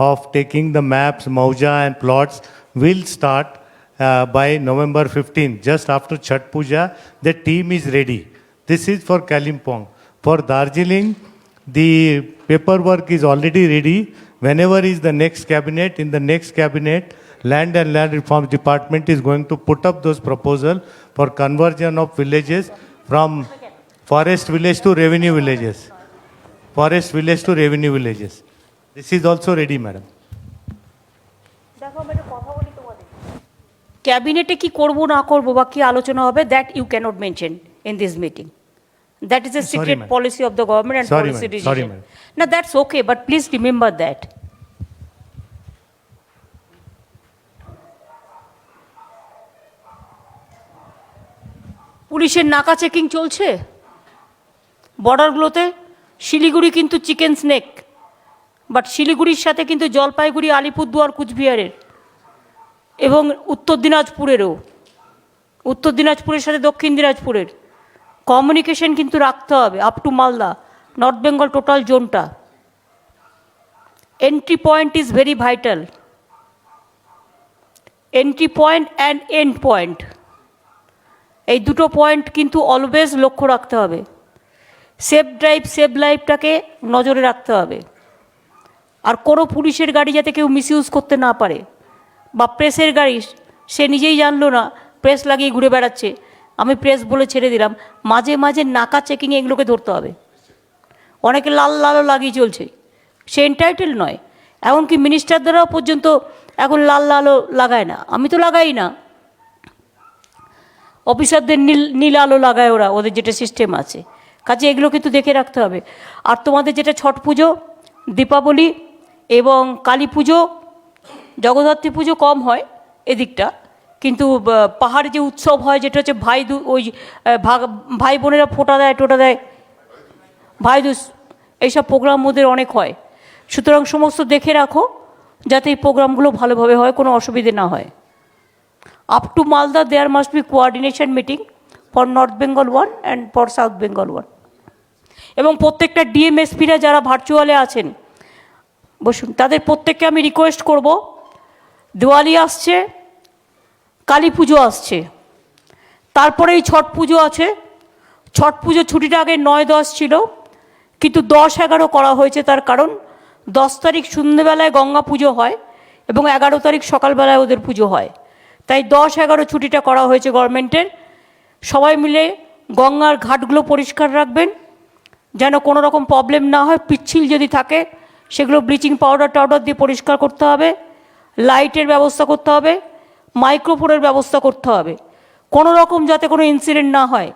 of taking the maps, Mauja and plots will start by November 15th, just after Chhat Puja. The team is ready. This is for Kalimpong. For Darjeeling, the paperwork is already ready. Whenever is the next cabinet, in the next cabinet, Land and Land Reforms Department is going to put up those proposals for conversion of villages from forest village to revenue villages. Forest village to revenue villages. This is also ready, madam. দেখো আমি একটা কথা বলি তোমাদের, ক্যাবিনেটে কি করব না করব বা কি আলোচনা হবে, that you cannot mention in this meeting. That is a secret ma'am. policy of the government and Sorry, policy ma'am. decision. Sorry, ma'am. No, that's okay, but please remember that. পুলিশের নাকা চেকিং চলছে বর্ডারগুলোতে। শিলিগুড়ি কিন্তু chicken snake, but শিলিগুড়ির সাথে কিন্তু জলপাইগুড়ি, আলিপুরদুয়ার, কুচবিহারের এবং উত্তর দিনাজপুরেরও, উত্তর দিনাজপুরের সাথে দক্ষিণ দিনাজপুরের কমিউনিকেশন কিন্তু রাখতে হবে up to Malda, north Bengal total জোনটা। Entry point is very vital, entry point and end point, এই দুটো পয়েন্ট কিন্তু অলওয়েজ লক্ষ্য রাখতে হবে। সেফ ড্রাইভ সেভ লাইফটাকে নজরে রাখতে হবে। আর কোনো পুলিশের গাড়ি যাতে কেউ মিসইউজ করতে না পারে, বা প্রেসের গাড়ি, সে নিজেই জানলো না, প্রেস লাগিয়ে ঘুরে বেড়াচ্ছে, আমি প্রেস বলে ছেড়ে দিলাম। মাঝে মাঝে নাকা চেকিংয়ে এগুলোকে ধরতে হবে। অনেকে লাল লালও লাগিয়ে চলছে, সে এন্টাইটেল নয়। এমনকি মিনিস্টার দ্বারাও পর্যন্ত এখন লাল আলো লাগায় না, আমি তো লাগাই না, অফিসারদের নীল আলো লাগায় ওরা, ওদের যেটা সিস্টেম আছে। কাজে এগুলো কিন্তু দেখে রাখতে হবে। আর তোমাদের যেটা ছট পুজো, দীপাবলি এবং কালী পুজো, জগদ্ধাত্রী পুজো কম হয় এদিকটা, কিন্তু পাহাড়ে যে উৎসব হয় যেটা হচ্ছে ভাই বোনেরা ফোঁটা দেয় টোটা দেয়, ভাইদুজ, এইসব প্রোগ্রাম ওদের অনেক হয়। সুতরাং সমস্ত দেখে রাখো যাতে এই প্রোগ্রামগুলো ভালোভাবে হয়, কোনো অসুবিধে না হয়। Up to Malda there must be coordination meeting for North Bengal 1 and for South Bengal 1। এবং প্রত্যেকটা ডিএমএসপিরা যারা ভার্চুয়ালে আছেন বসুন, তাদের প্রত্যেককে আমি রিকোয়েস্ট করব, দিওয়ালি আসছে, কালী পুজো আসছে, তারপরেই ছট পুজো আছে। ছট পুজো ছুটিটা আগে 9-10 ছিল, কিন্তু 10-11 করা হয়েছে। তার কারণ 10 তারিখ সন্ধ্যেবেলায় গঙ্গা পুজো হয় এবং 11 তারিখ সকালবেলায় ওদের পুজো হয়, তাই 10-11 ছুটিটা করা হয়েছে গভর্নমেন্টের। সবাই মিলে গঙ্গার ঘাটগুলো পরিষ্কার রাখবেন যেন কোনো রকম প্রবলেম না হয়। পিচ্ছিল যদি থাকে সেগুলো ব্লিচিং পাউডার দিয়ে পরিষ্কার করতে হবে, লাইটের ব্যবস্থা করতে হবে, মাইক্রোফোনের ব্যবস্থা করতে হবে, কোনো রকম যাতে কোনো ইনসিডেন্ট না হয়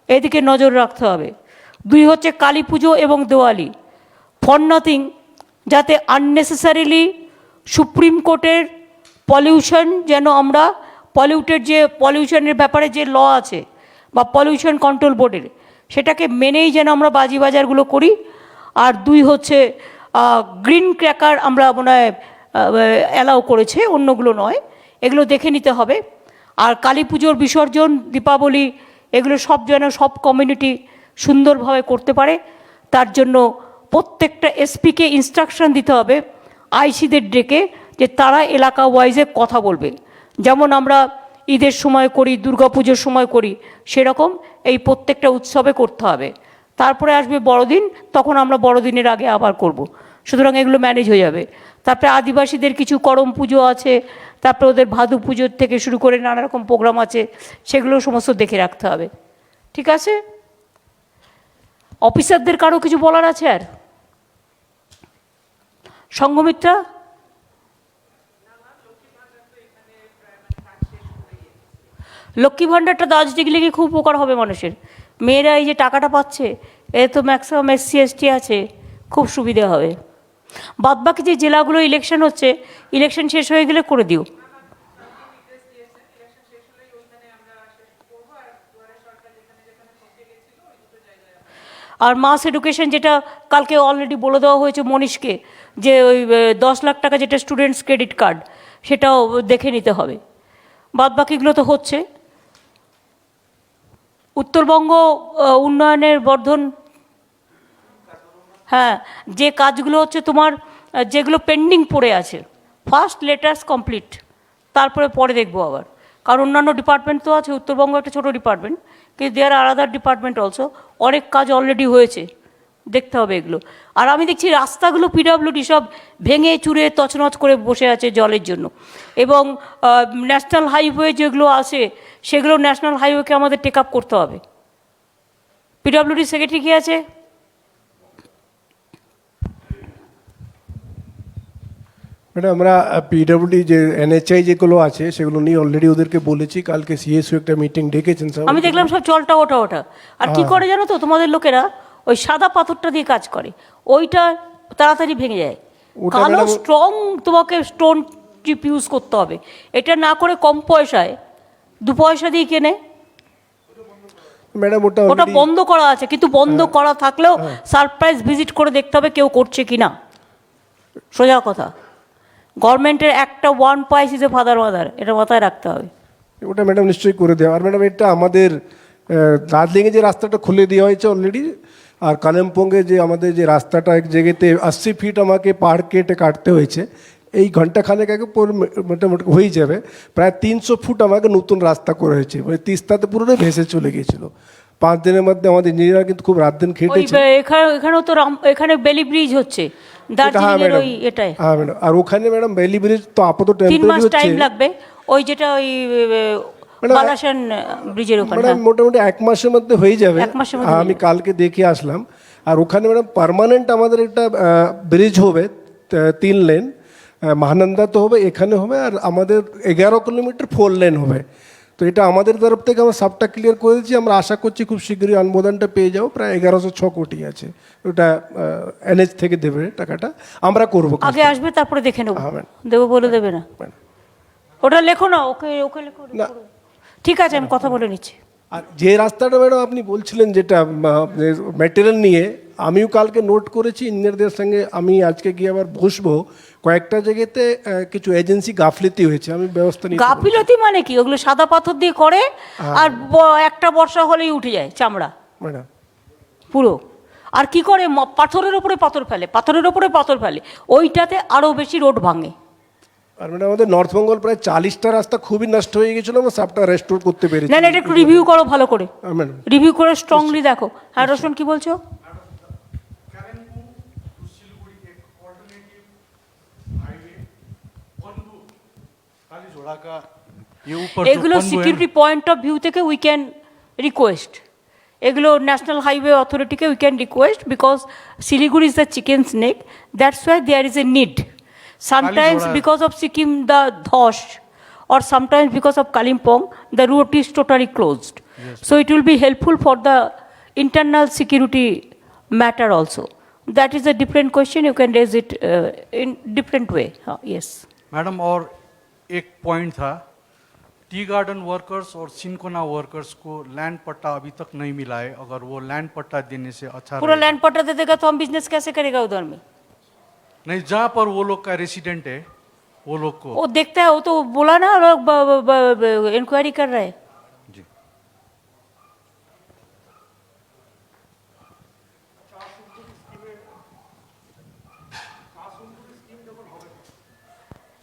এদিকে নজর রাখতে হবে। 2 হচ্ছে কালী পুজো এবং দিওয়ালি, ফর নাথিং যাতে আননেসেসারিলি সুপ্রিম কোর্টের পলিউশন, যেন আমরা পলিউশনের ব্যাপারে যে ল আছে বা পলিউশন কন্ট্রোল বোর্ডের, সেটাকে মেনেই যেন আমরা বাজি বাজারগুলো করি। আর 2 হচ্ছে গ্রিন ক্র্যাকার আমরা মনে হয় অ্যালাউ করেছে, অন্যগুলো নয়, এগুলো দেখে নিতে হবে। আর কালী পুজোর বিসর্জন, দীপাবলি, এগুলো সব যেন সব কমিউনিটি সুন্দরভাবে করতে পারে, তার জন্য প্রত্যেকটা এসপিকে ইনস্ট্রাকশন দিতে হবে আইসিদের ডেকে, যে তারা এলাকা ওয়াইজে কথা বলবে। যেমন আমরা ঈদের সময় করি, দুর্গাপুজোর সময় করি, সেরকম এই প্রত্যেকটা উৎসবে করতে হবে। তারপরে আসবে বড়দিন, তখন আমরা বড়দিনের আগে আবার করব। সুতরাং এগুলো ম্যানেজ হয়ে যাবে। তারপরে আদিবাসীদের কিছু করম পুজো আছে, তারপরে ওদের ভাদু পুজোর থেকে শুরু করে নানা রকম প্রোগ্রাম আছে, সেগুলো সমস্ত দেখে রাখতে হবে। ঠিক আছে? অফিসারদের কারো কিছু বলার আছে? আর সংঘমিত্রা, লক্ষ্মী ভাণ্ডারটা দার্জিলিং গেলে খুব উপকার হবে মানুষের। মেয়েরা এই যে টাকাটা পাচ্ছে, এ তো ম্যাক্সিমাম SC ST আছে, খুব সুবিধা হবে। বাদবাকি যে জেলাগুলো ইলেকশন হচ্ছে, ইলেকশন শেষ হয়ে গেলে করে দিও। আর মাস এডুকেশন, যেটা কালকে অলরেডি বলে দেওয়া হয়েছে মনীষকে, যে ওই 10 লাখ টাকা যেটা স্টুডেন্টস ক্রেডিট কার্ড, সেটাও দেখে নিতে হবে। বাদবাকিগুলো তো হচ্ছে। উত্তরবঙ্গ উন্নয়নের বর্ধন, হ্যাঁ, যে কাজগুলো হচ্ছে তোমার, যেগুলো পেন্ডিং পড়ে আছে, ফার্স্ট লেটার্স কমপ্লিট, তারপরে পরে দেখবো আবার। কারণ অন্যান্য ডিপার্টমেন্ট তো আছে, উত্তরবঙ্গ একটা ছোটো ডিপার্টমেন্ট, কিন্তু দেয়ার আর আদার ডিপার্টমেন্ট অলসো, অনেক কাজ অলরেডি হয়েছে, দেখতে হবে এগুলো। আর আমি দেখছি রাস্তাগুলো PWD সব ভেঙে চুরে তছনছ করে বসে আছে জলের জন্য। এবং ন্যাশনাল হাইওয়ে যেগুলো আছে, সেগুলো ন্যাশনাল হাইওয়েকে আমাদের টেক আপ করতে হবে। PWD সেক্রেটারি কি আছে? ম্যাডাম, আমরা PWD যে NHI যেগুলো আছে সেগুলো নিয়ে অলরেডি ওদেরকে বলেছি, কালকে CSO একটা মিটিং ডেকেছেন সব। আমি দেখলাম সব জলটা ওটা। আর কি করে জানো তো, তোমাদের লোকেরা ওই সাদা পাথরটা দিয়ে কাজ করে, ওইটা তাড়াতাড়ি ভেঙে যায়। কালো স্ট্রং তোমাকে স্টোন চিপ ইউজ করতে হবে, এটা না করে কম পয়সায় 2 পয়সা দিয়ে কেনে। ম্যাডাম ওটা বন্ধ করা আছে, কিন্তু বন্ধ করা থাকলেও সারপ্রাইজ ভিজিট করে দেখতে হবে কেউ করছে কি না। সোজা কথা, গভর্নমেন্টের একটা 1 পয়স ইজ এ ফাদার মাদার, এটা মাথায় রাখতে হবে। ওটা ম্যাডাম নিশ্চয়ই করে দেওয়া। আর ম্যাডাম, এটা আমাদের দার্জিলিংয়ে যে রাস্তাটা খুলে দেওয়া হয়েছে অলরেডি, আর কালিম্পংয়ে যে আমাদের যে রাস্তাটা এক জায়গাতে 80 ফিট আমাকে পাহাড় কেটে কাটতে হয়েছে, এই ঘন্টাখানেক আগে মোটামুটি হয়ে যাবে। প্রায় 300 ফুট আমাকে নতুন রাস্তা করে হয়েছে, মানে তিস্তাতে পুরোটাই ভেসে চলে গিয়েছিল। 5 দিনের মধ্যে আমাদের ইঞ্জিনিয়ার কিন্তু খুব রাত দিন খেটেছে। এখানেও তো এখানে বেলি ব্রিজ হচ্ছে দার্জিলিংয়ের ওই এটাই। হ্যাঁ ম্যাডাম, আর ওখানে ম্যাডাম বেলি ব্রিজ তো আপাতত 3 মাস টাইম লাগবে, ওই যেটা ওই বালাসান ব্রিজের ওখানে। ম্যাডাম মোটামুটি 1 মাসের মধ্যে হয়ে যাবে। আমি কালকে দেখে আসলাম, আর ওখানে ম্যাডাম পার্মানেন্ট আমাদের একটা ব্রিজ হবে 3 লেন, মহানন্দা তো হবে, এখানে হবে, আর আমাদের 11 কিলোমিটার 4 লেন হবে। তো এটা আমাদের তরফ থেকে আমরা সবটা ক্লিয়ার করে দিচ্ছি। আমরা আশা করছি খুব শীঘ্রই অনুমোদনটা পেয়ে যাবো। প্রায় 1106 কোটি আছে, ওটা এনএচ থেকে দেবে টাকাটা, আমরা করবো। আগে আসবে তারপরে দেখে নেবো, হ্যাঁ, ম্যাডাম। দেবো বলে দেবে না, ওটা লেখো না, ওকে ওকে লেখো না। ঠিক আছে, আমি কথা বলে নিচ্ছি। আর যে রাস্তাটা ম্যাডাম আপনি বলছিলেন যেটা ম্যাটেরিয়াল নিয়ে, আমিও কালকে নোট করেছি ইঞ্জিনিয়ারদের সঙ্গে, আমি আজকে গিয়ে আবার বসবো। কয়েকটা জায়গাতে কিছু এজেন্সি গাফলিতি হয়েছে, আমি ব্যবস্থা নিই। গাফিলতি মানে কি? ওগুলো সাদা পাথর দিয়ে করে, আর একটা বর্ষা হলেই উঠে যায় চামড়া ম্যাডাম পুরো। আর কি করে, পাথরের ওপরে পাথর ফেলে, পাথরের ওপরে পাথর ফেলে, ওইটাতে আরও বেশি রোড ভাঙে। আর ম্যাডাম আমাদের নর্থ বেঙ্গল প্রায় 40টা রাস্তা খুবই নষ্ট হয়ে গেছিলো, আমরা সবটা রেস্টোর করতে পেরেছি। না না, এটা একটু রিভিউ করো ভালো করে, ম্যাডাম রিভিউ করে স্ট্রংলি দেখো। হ্যাঁ রোশন, কি বলছো? এগুলো সিকিউরিটি পয়েন্ট অফ ভিউ থেকে উই ক্যান রিকোয়েস্ট, এগুলো ন্যাশনাল হাইওয়ে অথরিটিকে we can request, because Siliguri is the chicken snake, that's why there is a need. Sometimes because of Sikkim, the Dhosh, or sometimes because of Kalimpong, the route is totally closed. Yes. So it will be helpful for the internal security matter also. That is a different question, you can raise it in different way. Yes. Madam, और एक point था, tea garden workers और cinchona workers को land पट्टा अभी तक नहीं मिला है। अगर वो लैंड पट्टा देने से अच्छा पूरा लैंड पट्टा दे देगा तो हम बिजनेस कैसे करेगा उधर में? नहीं, जहाँ पर वो लोग का रेसिडेंट है वो लोग को वो देखता है, वो तो बोला ना, लोग इंक्वायरी कर रहे हैं। जी।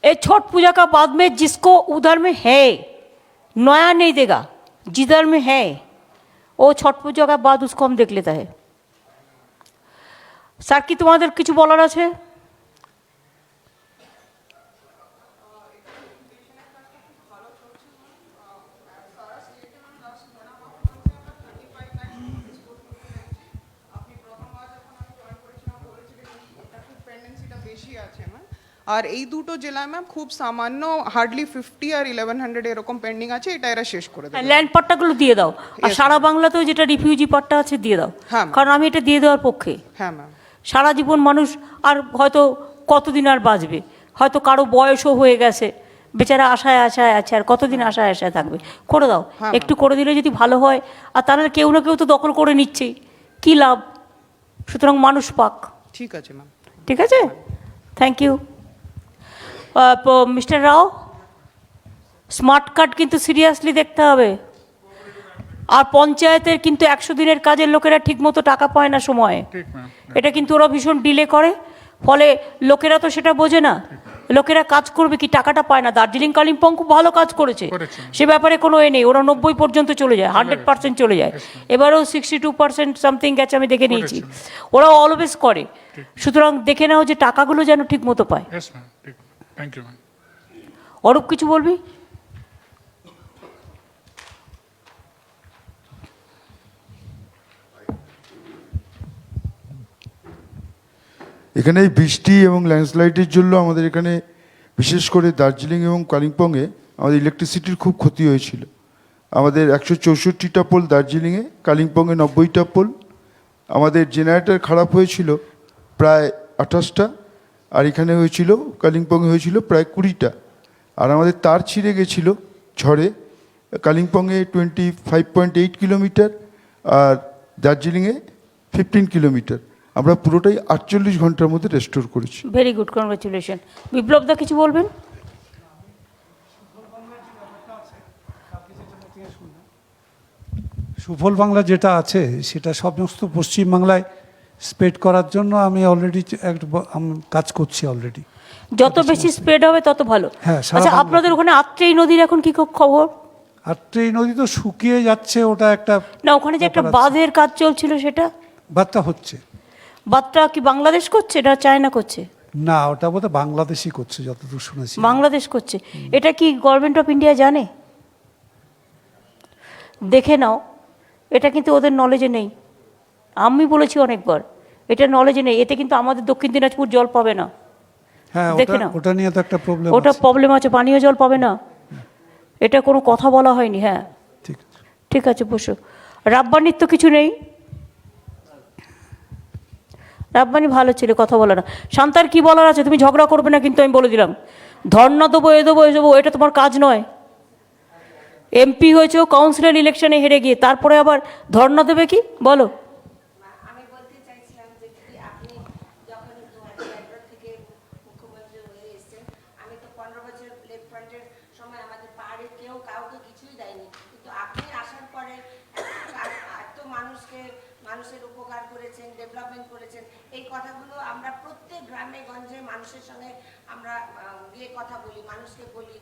ये छठ पूजा का बाद में जिसको उधर में है, नया नहीं देगा, जिधर में है वो छठ पूजा का बाद उसको हम देख लेता है। স্যার কি তোমাদের কিছু বলার আছে? আর এই দুটো জেলায় ম্যাম খুব সামান্য, হার্ডলি 50 আর 1100 এরকম পেন্ডিং আছে, এটা এরা শেষ করে দেবে। ল্যান্ড পাট্টাগুলো দিয়ে দাও, আর সারা বাংলাতেও যেটা রিফিউজি পাট্টা আছে দিয়ে দাও, কারণ আমি এটা দিয়ে দেওয়ার পক্ষে। হ্যাঁ ম্যাম। সারা জীবন মানুষ আর হয়তো কতদিন আর বাঁচবে, হয়তো কারো বয়সও হয়ে গেছে, বেচারা আশায় আশায় আছে, আর কতদিন আশায় আশায় থাকবে। করে দাও, একটু করে দিলে যদি ভালো হয়। আর তাহলে কেউ না কেউ তো দখল করে নিচ্ছেই, কী লাভ? সুতরাং মানুষ পাক। ঠিক আছে ম্যাম। ঠিক আছে, thank you. Mister Rao, smart card কিন্তু সিরিয়াসলি দেখতে হবে। আর পঞ্চায়েতের কিন্তু 100 দিনের কাজের লোকেরা ঠিকমতো টাকা পায় না সময়ে, এটা কিন্তু ওরা ভীষণ ডিলে করে, ফলে লোকেরা তো সেটা বোঝে না। লোকেরা কাজ করবে কি, টাকাটা পায় না। দার্জিলিং কালিম্পং খুব ভালো কাজ করেছে, সে ব্যাপারে কোনো নেই, ওরা 90 পর্যন্ত চলে যায়, 100% চলে যায়। এবারেও 62% সামথিং গেছে, আমি দেখে নিয়েছি। ওরা অলওয়েজ করে, সুতরাং দেখে নাও যে টাকাগুলো যেন ঠিক মতো পায়। অরূপ, কিছু বলবি? এখানে এই বৃষ্টি এবং ল্যান্ডস্লাইডের জন্য আমাদের এখানে বিশেষ করে দার্জিলিং এবং কালিম্পংয়ে আমাদের ইলেকট্রিসিটির খুব ক্ষতি হয়েছিল। আমাদের 164টা পোল দার্জিলিংয়ে, কালিম্পংয়ে 90টা পোল। আমাদের জেনারেটর খারাপ হয়েছিল প্রায় 28টা, আর এখানে হয়েছিল কালিম্পংয়ে হয়েছিল প্রায় 20টা। আর আমাদের তার ছিঁড়ে গেছিল ঝড়ে, কালিম্পংয়ে 25.8 কিলোমিটার আর দার্জিলিংয়ে 15 কিলোমিটার। আমরা পুরোটাই 48 ঘন্টার মধ্যে রেস্টোর করেছি। Very good, congratulation. বিপ্লব দা, কিছু বলবেন? সুফল বাংলা যেটা আছে সেটা সমস্ত পশ্চিমবাংলায় স্প্রেড করার জন্য আমি অলরেডি কাজ করছি অলরেডি। যত বেশি স্প্রেড হবে তত ভালো। হ্যাঁ। আচ্ছা, আপনাদের ওখানে আত্রেই নদীর এখন কি খবর? আত্রেই নদী তো শুকিয়ে যাচ্ছে, ওটা একটা না, ওখানে যে একটা বাঁধের কাজ চলছিল সেটা বাঁধটা হচ্ছে। বাঁধটা কি বাংলাদেশ করছে, এটা চায়না করছে? না, ওটা বোধহয় বাংলাদেশই করছে যতদূর শুনেছি। বাংলাদেশ করছে। এটা কি গভর্নমেন্ট অফ ইন্ডিয়া জানে? দেখে নাও, এটা কিন্তু ওদের নলেজে নেই। আমি বলেছি অনেকবার, এটা নলেজে নেই। এতে কিন্তু আমাদের দক্ষিণ দিনাজপুর জল পাবে না। হ্যাঁ, দেখে নাও। ওটা নিয়ে তো একটা প্রবলেম ওটা প্রবলেম আছে, পানীয় জল পাবে না, এটা কোনো কথা বলা হয়নি। হ্যাঁ ঠিক ঠিক আছে, বসো। রাব্বানির তো কিছু নেই, রাব্বানি ভালো ছিল, কথা বলে না। শান্তার কি বলার আছে? তুমি ঝগড়া করবে না কিন্তু, আমি বলে দিলাম। ধর্ণা দেবো, এ দেবো, এ দেবো, এটা তোমার কাজ নয়। এমপি হয়েছে কাউন্সিলর ইলেকশনে হেরে গিয়ে, তারপরে আবার ধর্ণা দেবে কি বলো? আমি বলতে চাইছিলাম যে যদি আপনি যখন 2011 থেকে মুখ্যমন্ত্রী হয়ে এসেছেন, আমি তো 15 বছর লেফট ফ্রন্টের সময় আমাদের পাহাড়ে কেউ কাউকে কিছুই দেয়নি, কিন্তু আপনি আসার পরে এত মানুষের উপকার করেছেন, ডেভেলপমেন্ট করেছেন। এই কথাগুলো আমরা প্রত্যেক গ্রামে গঞ্জে মানুষের সঙ্গে আমরা গিয়ে কথা বলি, মানুষকে বলি।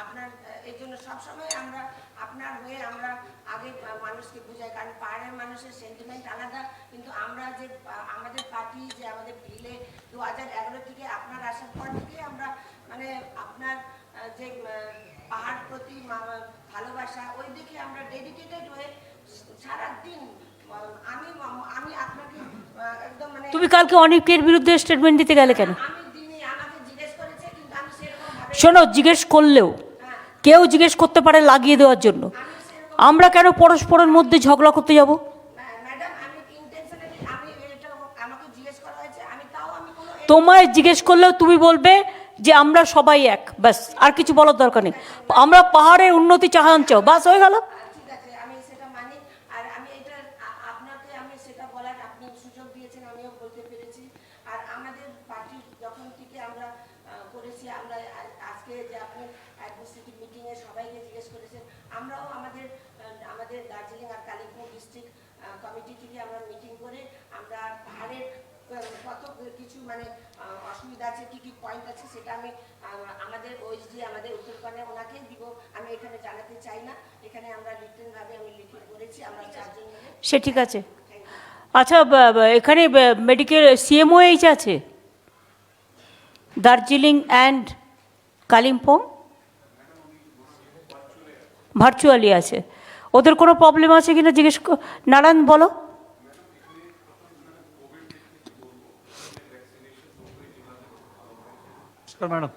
আপনার এই জন্য সবসময় আমরা আপনার হয়ে আমরা আগে মানুষকে বুঝাই, কারণ পাহাড়ের মানুষের সেন্টিমেন্ট আলাদা। কিন্তু আমরা যে আমাদের পার্টি যে আমাদের ভিলে 2011 থেকে আপনার আসার পর থেকে আমরা মানে আপনার যে পাহাড় প্রতি ভালোবাসা, ওই দিকে আমরা ডেডিকেটেড হয়ে সারাদিন আমি আপনাকে একদম মানে। তুমি কালকে অনেকের বিরুদ্ধে স্টেটমেন্ট দিতে গেলে কেন? আমি দিনে আমাকে জিজ্ঞেস করেছে, কিন্তু আমি সেরকম শোনো, জিজ্ঞেস করলেও কেউ জিজ্ঞেস করতে পারে লাগিয়ে দেওয়ার জন্য। আমরা কেন পরস্পরের মধ্যে ঝগড়া করতে যাব? ম্যাডাম আমি ইন্টেনশনালি আমি এটা আমাকে জিজ্ঞেস করা হয়েছে, আমি তাও আমি কোনো তোমায় জিজ্ঞেস করলেও তুমি বলবে যে আমরা সবাই এক, ব্যাস, আর কিছু বলার দরকার নেই। আমরা পাহাড়ের উন্নতি চাহান চাও, বাস হয়ে গেল। ঠিক আছে, আমি সেটা মানি। আর আমি এটা আপনাকে আমি সেটা বলার আপনি সুযোগ দিয়েছেন, আমিও বলতে পেরেছি। আর আমাদের পার্টি যখন থেকে আমরা করেছি, আমরা আজকে যে আপনি অ্যাডমিনিস্ট্রেটিভ মিটিংয়ে সবাইকে জিজ্ঞেস করেছেন, আমরাও আমাদের দার্জিলিং আর কালিম্পং ডিস্ট্রিক্ট কমিটি থেকে আমরা মিটিং করে আমরা পাহাড়ের কত কিছু মানে অসুবিধা আছে, কী কী পয়েন্ট আছে, সেটা আমি আমাদের ওএসডি আমাদের উত্তরপাড়ে ওনাকেই দিব। আমি এখানে জানাতে চাই না, এখানে আমরা রিটেনভাবে আমি লিখে করেছি, আমরা 4 জন মিলে। সে ঠিক আছে। আচ্ছা, এখানে মেডিকেল সিএমওএইচ আছে দার্জিলিং অ্যান্ড কালিম্পং, ভার্চুয়ালি আছে। ওদের কোনো প্রবলেম আছে কিনা জিজ্ঞেস নারায়ণ বলো। ম্যাডাম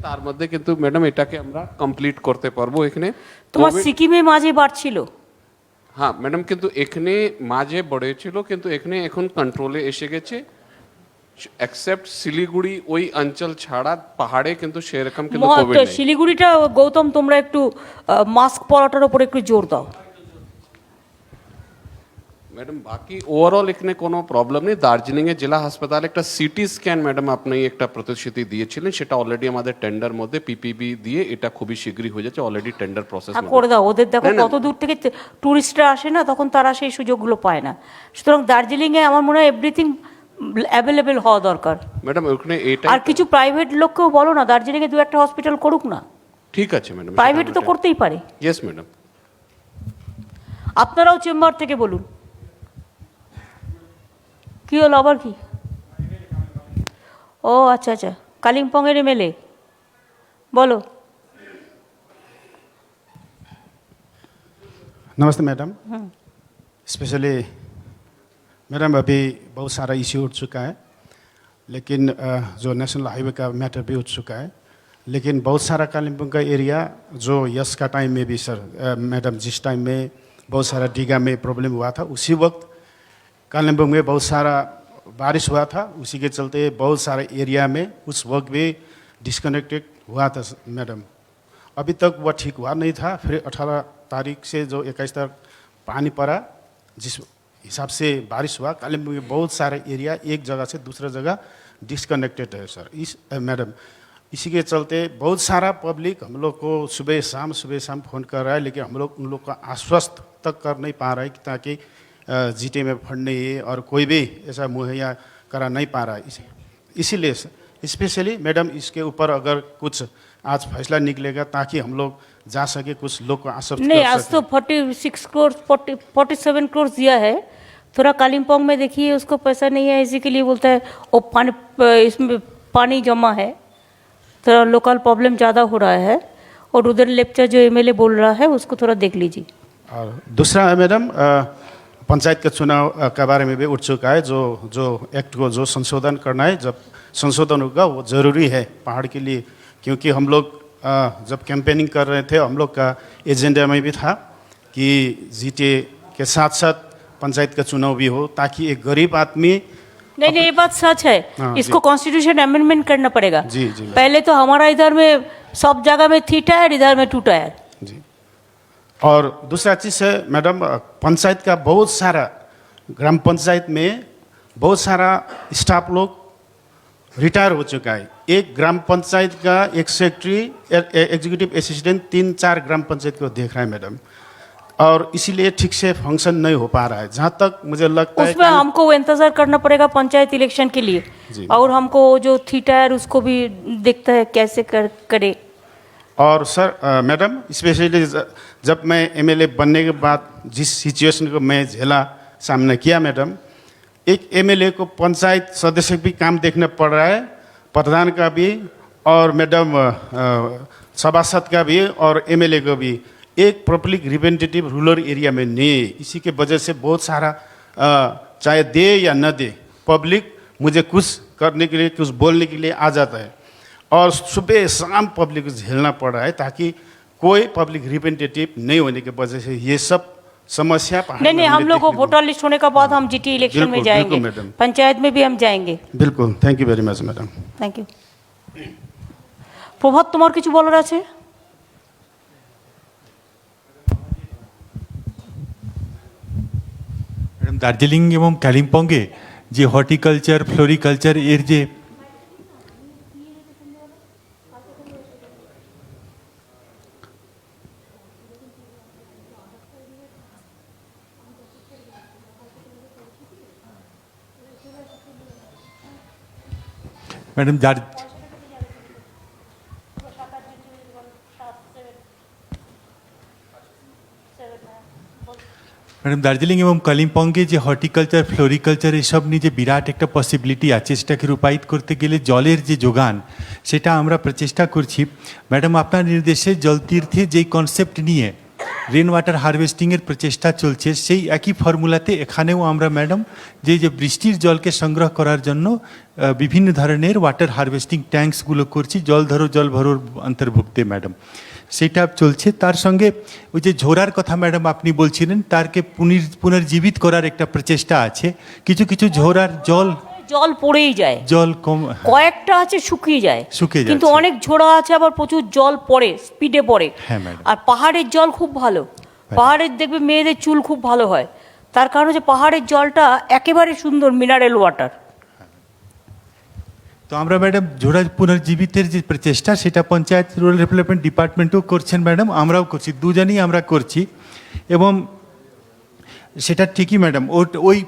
তার মধ্যে কিন্তু ম্যাডাম এটাকে আমরা কমপ্লিট করতে পারবো। এখানে তোমার সিকিমে মাঝে বাড়ছিল। হ্যাঁ ম্যাডাম, কিন্তু এখানে মাঝে বেড়েছিল, কিন্তু এখানে এখন কন্ট্রোলে এসে গেছে। এক্সেপ্ট শিলিগুড়ি ওই অঞ্চল ছাড়া পাহাড়ে কিন্তু সেরকম কিন্তু কোভিড নেই। শিলিগুড়িটা গৌতম তোমরা একটু মাস্ক পরাটার উপর একটু জোর দাও ম্যাডাম। বাকি ওভারঅল এখানে কোনো প্রবলেম নেই। দার্জিলিংয়ে জেলা হাসপাতালে একটা সিটি স্ক্যান ম্যাডাম আপনি একটা প্রতিশ্রুতি দিয়েছিলেন, সেটা অলরেডি আমাদের টেন্ডার মধ্যে পিপিবি দিয়ে এটা খুবই শীঘ্রই হয়ে যাচ্ছে, অলরেডি টেন্ডার প্রসেস করে দাও। ওদের দেখো কত দূর থেকে টুরিস্টরা আসে না, তখন তারা সেই সুযোগগুলো পায় না। সুতরাং দার্জিলিংয়ে আমার মনে হয় এভরিথিং অ্যাভেলেবেল হওয়া দরকার ম্যাডাম। ওখানে এটা আর কিছু প্রাইভেট লোককেও বলো না দার্জিলিংয়ে 2-1টা হসপিটাল করুক না। ঠিক আছে ম্যাডাম, প্রাইভেটে তো করতেই পারে। Yes madam. আপনারাও চেম্বার থেকে বলুন। কি হলো আবার? কি? ও আচ্ছা আচ্ছা, কালিম্পংয়ের এমএলএ बोलो। नमस्ते मैडम। स्पेशली मैडम अभी बहुत सारा इश्यू उठ चुका है, लेकिन जो नेशनल हाईवे का मैटर भी उठ चुका है, लेकिन बहुत सारा कालिम्पोंग का एरिया जो यस का टाइम में भी सर मैडम जिस टाइम में बहुत सारा डीगा में प्रॉब्लम हुआ था, उसी वक्त कालिम्पोंग में बहुत सारा बारिश हुआ था, उसी के चलते बहुत सारे एरिया में उस वक्त भी डिस्कनेक्टेड हुआ था मैडम। अभी तक वह ठीक हुआ नहीं था। फिर 18 तारीख से जो 21 तक पानी पड़ा, जिस हिसाब से बारिश हुआ, कालिम्पोंग में बहुत सारे एरिया एक जगह से दूसरा जगह डिस्कनेक्टेड है सर। इस मैडम इसी के चलते बहुत सारा पब्लिक हम लोग को सुबह शाम फ़ोन कर रहा है, लेकिन हम लोग उन लोग का आश्वस्त तक कर नहीं पा रहा है ताकि जीटे में फंड नहीं है और कोई भी ऐसा मुहैया करा नहीं पा रहा है। इसीलिए स्पेशली मैडम इसके ऊपर अगर कुछ आज फैसला निकलेगा ताकि हम लोग जा सके, कुछ लोग को आश्वस्त नहीं। आज तो 46 करोड़ 47 करोड़ दिया है, थोड़ा कालिम्पोंग में देखिए उसको पैसा नहीं है, इसी के लिए बोलता है वो पानी, इसमें पानी जमा है, थोड़ा लोकल प्रॉब्लम ज़्यादा हो रहा है। और उधर लेक्चर जो एमएलए बोल रहा है उसको थोड़ा देख लीजिए। और दूसरा है मैडम, पंचायत के चुनाव के बारे में भी उठ चुका है। जो एक्ट को जो संशोधन करना है, जब संशोधन होगा वो ज़रूरी है पहाड़ के लिए, क्योंकि हम लोग जब कैंपेनिंग कर रहे थे हम लोग का एजेंडा में भी था कि जीटीए के साथ साथ पंचायत का चुनाव भी हो, ताकि एक गरीब आदमी। नहीं नहीं, ये बात सच है। हाँ, इसको कॉन्स्टिट्यूशन अमेंडमेंट करना पड़ेगा। जी जी पहले तो हमारा इधर में सब जगह में 3 टायर, इधर में 2 टायर। जी। और दूसरा चीज़ है मैडम, पंचायत का बहुत सारा, ग्राम पंचायत में बहुत सारा स्टाफ लोग रिटायर हो चुका है। एक ग्राम पंचायत का एक सेक्रेटरी, एग्जीक्यूटिव असिस्टेंट 3-4 ग्राम पंचायत को देख रहा है मैडम, और इसीलिए ठीक से फंक्शन नहीं हो पा रहा है। जहाँ तक मुझे लगता है उसमें हमको इंतजार करना पड़ेगा पंचायत इलेक्शन के लिए, और हमको जो 3 टायर उसको भी देखता है कैसे करे। और सर मैडम, स्पेशली जब मैं एमएलए बनने के बाद जिस सिचुएशन को मैं झेला सामना किया मैडम, एक एमएलए को पंचायत सदस्य भी काम देखना पड़ रहा है, प्रधान का भी, और मैडम सभासद का भी, और एमएलए को भी। एक पब्लिक रिप्रेजेंटेटिव रूरल एरिया में नहीं है। इसी के वजह से बहुत सारा चाहे दे या न दे, पब्लिक मुझे कुछ करने के लिए, कुछ बोलने के लिए आ जाता है, और सुबह शाम पब्लिक को झेलना पड़ रहा है, ताकि कोई पब्लिक रिप्रेजेंटेटिव नहीं होने की वजह से ये सब समस्या। नहीं नहीं, हम लोग को वोटर लिस्ट होने के बाद हम जीटी इलेक्शन में जाएंगे, पंचायत में भी हम जाएंगे। बिल्कुल, thank you very much madam. Thank you. Prabhat, তোমার কিছু বলার আছে? ম্যাডাম, দার্জিলিং এবং কালিম্পংয়ে যে হর্টিকালচার, ফ্লোরিকালচার এর যে ম্যাডাম ম্যাডাম দার্জিলিং এবং কালিম্পংয়ে যে হর্টিকালচার, ফ্লোরিকালচার এসব নিয়ে যে বিরাট একটা পসিবিলিটি আছে, সেটাকে রূপায়িত করতে গেলে জলের যে যোগান, সেটা আমরা প্রচেষ্টা করছি। ম্যাডাম, আপনার নির্দেশে জলতীর্থে যেই কনসেপ্ট নিয়ে রেন ওয়াটার হারভেস্টিংয়ের প্রচেষ্টা চলছে, সেই একই ফর্মুলাতে এখানেও আমরা ম্যাডাম যে বৃষ্টির জলকে সংগ্রহ করার জন্য বিভিন্ন ধরনের ওয়াটার হারভেস্টিং ট্যাঙ্কসগুলো করছি, জল ধরো জল ভরোর অন্তর্ভুক্তে ম্যাডাম, সেটা চলছে। তার সঙ্গে ওই যে ঝোরার কথা ম্যাডাম আপনি বলছিলেন, তারকে পুনর্জীবিত করার একটা প্রচেষ্টা আছে। কিছু কিছু ঝোরার জল পড়েই যায়, জল কম, কয়েকটা আছে শুকিয়ে যায়, কিন্তু অনেক ঝোড়া আছে আবার প্রচুর জল পড়ে, স্পিডে পড়ে। হ্যাঁ ম্যাডাম। আর পাহাড়ের জল খুব ভালো, পাহাড়ের দেখবে মেয়েদের চুল খুব ভালো হয়, তার কারণ হচ্ছে পাহাড়ের জলটা একেবারে সুন্দর মিনারেল ওয়াটার। তো আমরা ম্যাডাম ঝোড়া পুনর্জীবিতের যে প্রচেষ্টা, সেটা পঞ্চায়েত রুরাল ডেভেলপমেন্ট ডিপার্টমেন্টও করছেন ম্যাডাম, আমরাও করছি, দুজনেই আমরা করছি। এবং সেটা ঠিকই ম্যাডাম, ওই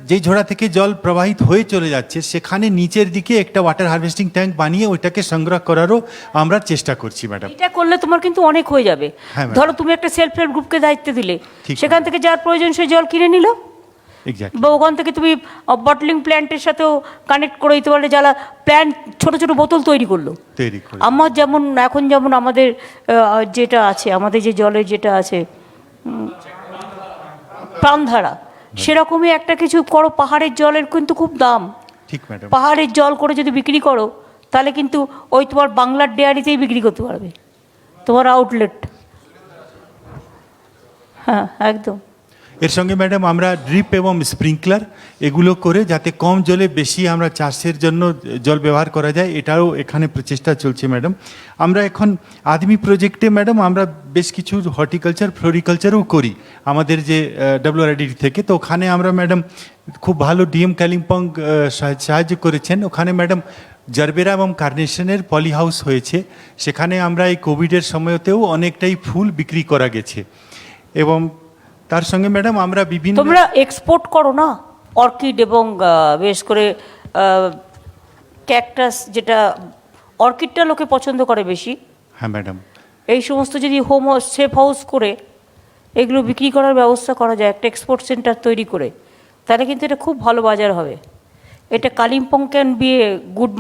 যেই ঝোড়া থেকে জল প্রবাহিত হয়ে চলে যাচ্ছে, সেখানে নিচের দিকে একটা ওয়াটার হারভেস্টিং ট্যাঙ্ক বানিয়ে ওইটাকে সংগ্রহ করারও আমরা চেষ্টা করছি ম্যাডাম। এটা করলে তোমার কিন্তু অনেক হয়ে যাবে। ধরো তুমি একটা সেলফ হেল্প গ্রুপকে দায়িত্ব দিলে, সেখান থেকে যার প্রয়োজন সে জল কিনে নিল, বা ওখান থেকে তুমি বটলিং প্ল্যান্টের সাথেও কানেক্ট করে দিতে পারলে, যারা প্ল্যান্ট ছোট ছোট বোতল তৈরি করলো। আমার যেমন এখন যেমন আমাদের যেটা আছে, আমাদের যে জলের যেটা আছে প্রাণধারা, সেরকমই একটা কিছু করো। পাহাড়ের জলের কিন্তু খুব দাম, ঠিক ম্যাডাম। পাহাড়ের জল করে যদি বিক্রি করো, তাহলে কিন্তু ওই তোমার বাংলার ডেয়ারিতেই বিক্রি করতে পারবে, তোমার আউটলেট। হ্যাঁ একদম। এর সঙ্গে ম্যাডাম আমরা ড্রিপ এবং স্প্রিংকলার এগুলো করে যাতে কম জলে বেশি আমরা চাষের জন্য জল ব্যবহার করা যায়, এটাও এখানে প্রচেষ্টা চলছে ম্যাডাম। আমরা এখন আদমি প্রজেক্টে ম্যাডাম আমরা বেশ কিছু হর্টিকালচার, ফ্লোরিকালচারও করি আমাদের যে WRID থেকে। তো ওখানে আমরা ম্যাডাম খুব ভালো ডিএম কালিম্পং সাহায্য করেছেন। ওখানে ম্যাডাম জারবেরা এবং কার্নেশনের পলি হাউস হয়েছে, সেখানে আমরা এই কোভিডের সময়তেও অনেকটাই ফুল বিক্রি করা গেছে। এবং তার সঙ্গে ম্যাডাম আমরা বিভিন্ন, তোমরা এক্সপোর্ট করো না অর্কিড এবং বেশ করে ক্যাকটাস, যেটা অর্কিডটা লোকে পছন্দ করে বেশি। হ্যাঁ ম্যাডাম। এই সমস্ত যদি সেফ হাউস করে এগুলো বিক্রি করার ব্যবস্থা করা যায়, একটা এক্সপোর্ট সেন্টার তৈরি করে, তাহলে কিন্তু এটা খুব ভালো বাজার হবে। এটা Kalimpong can B a good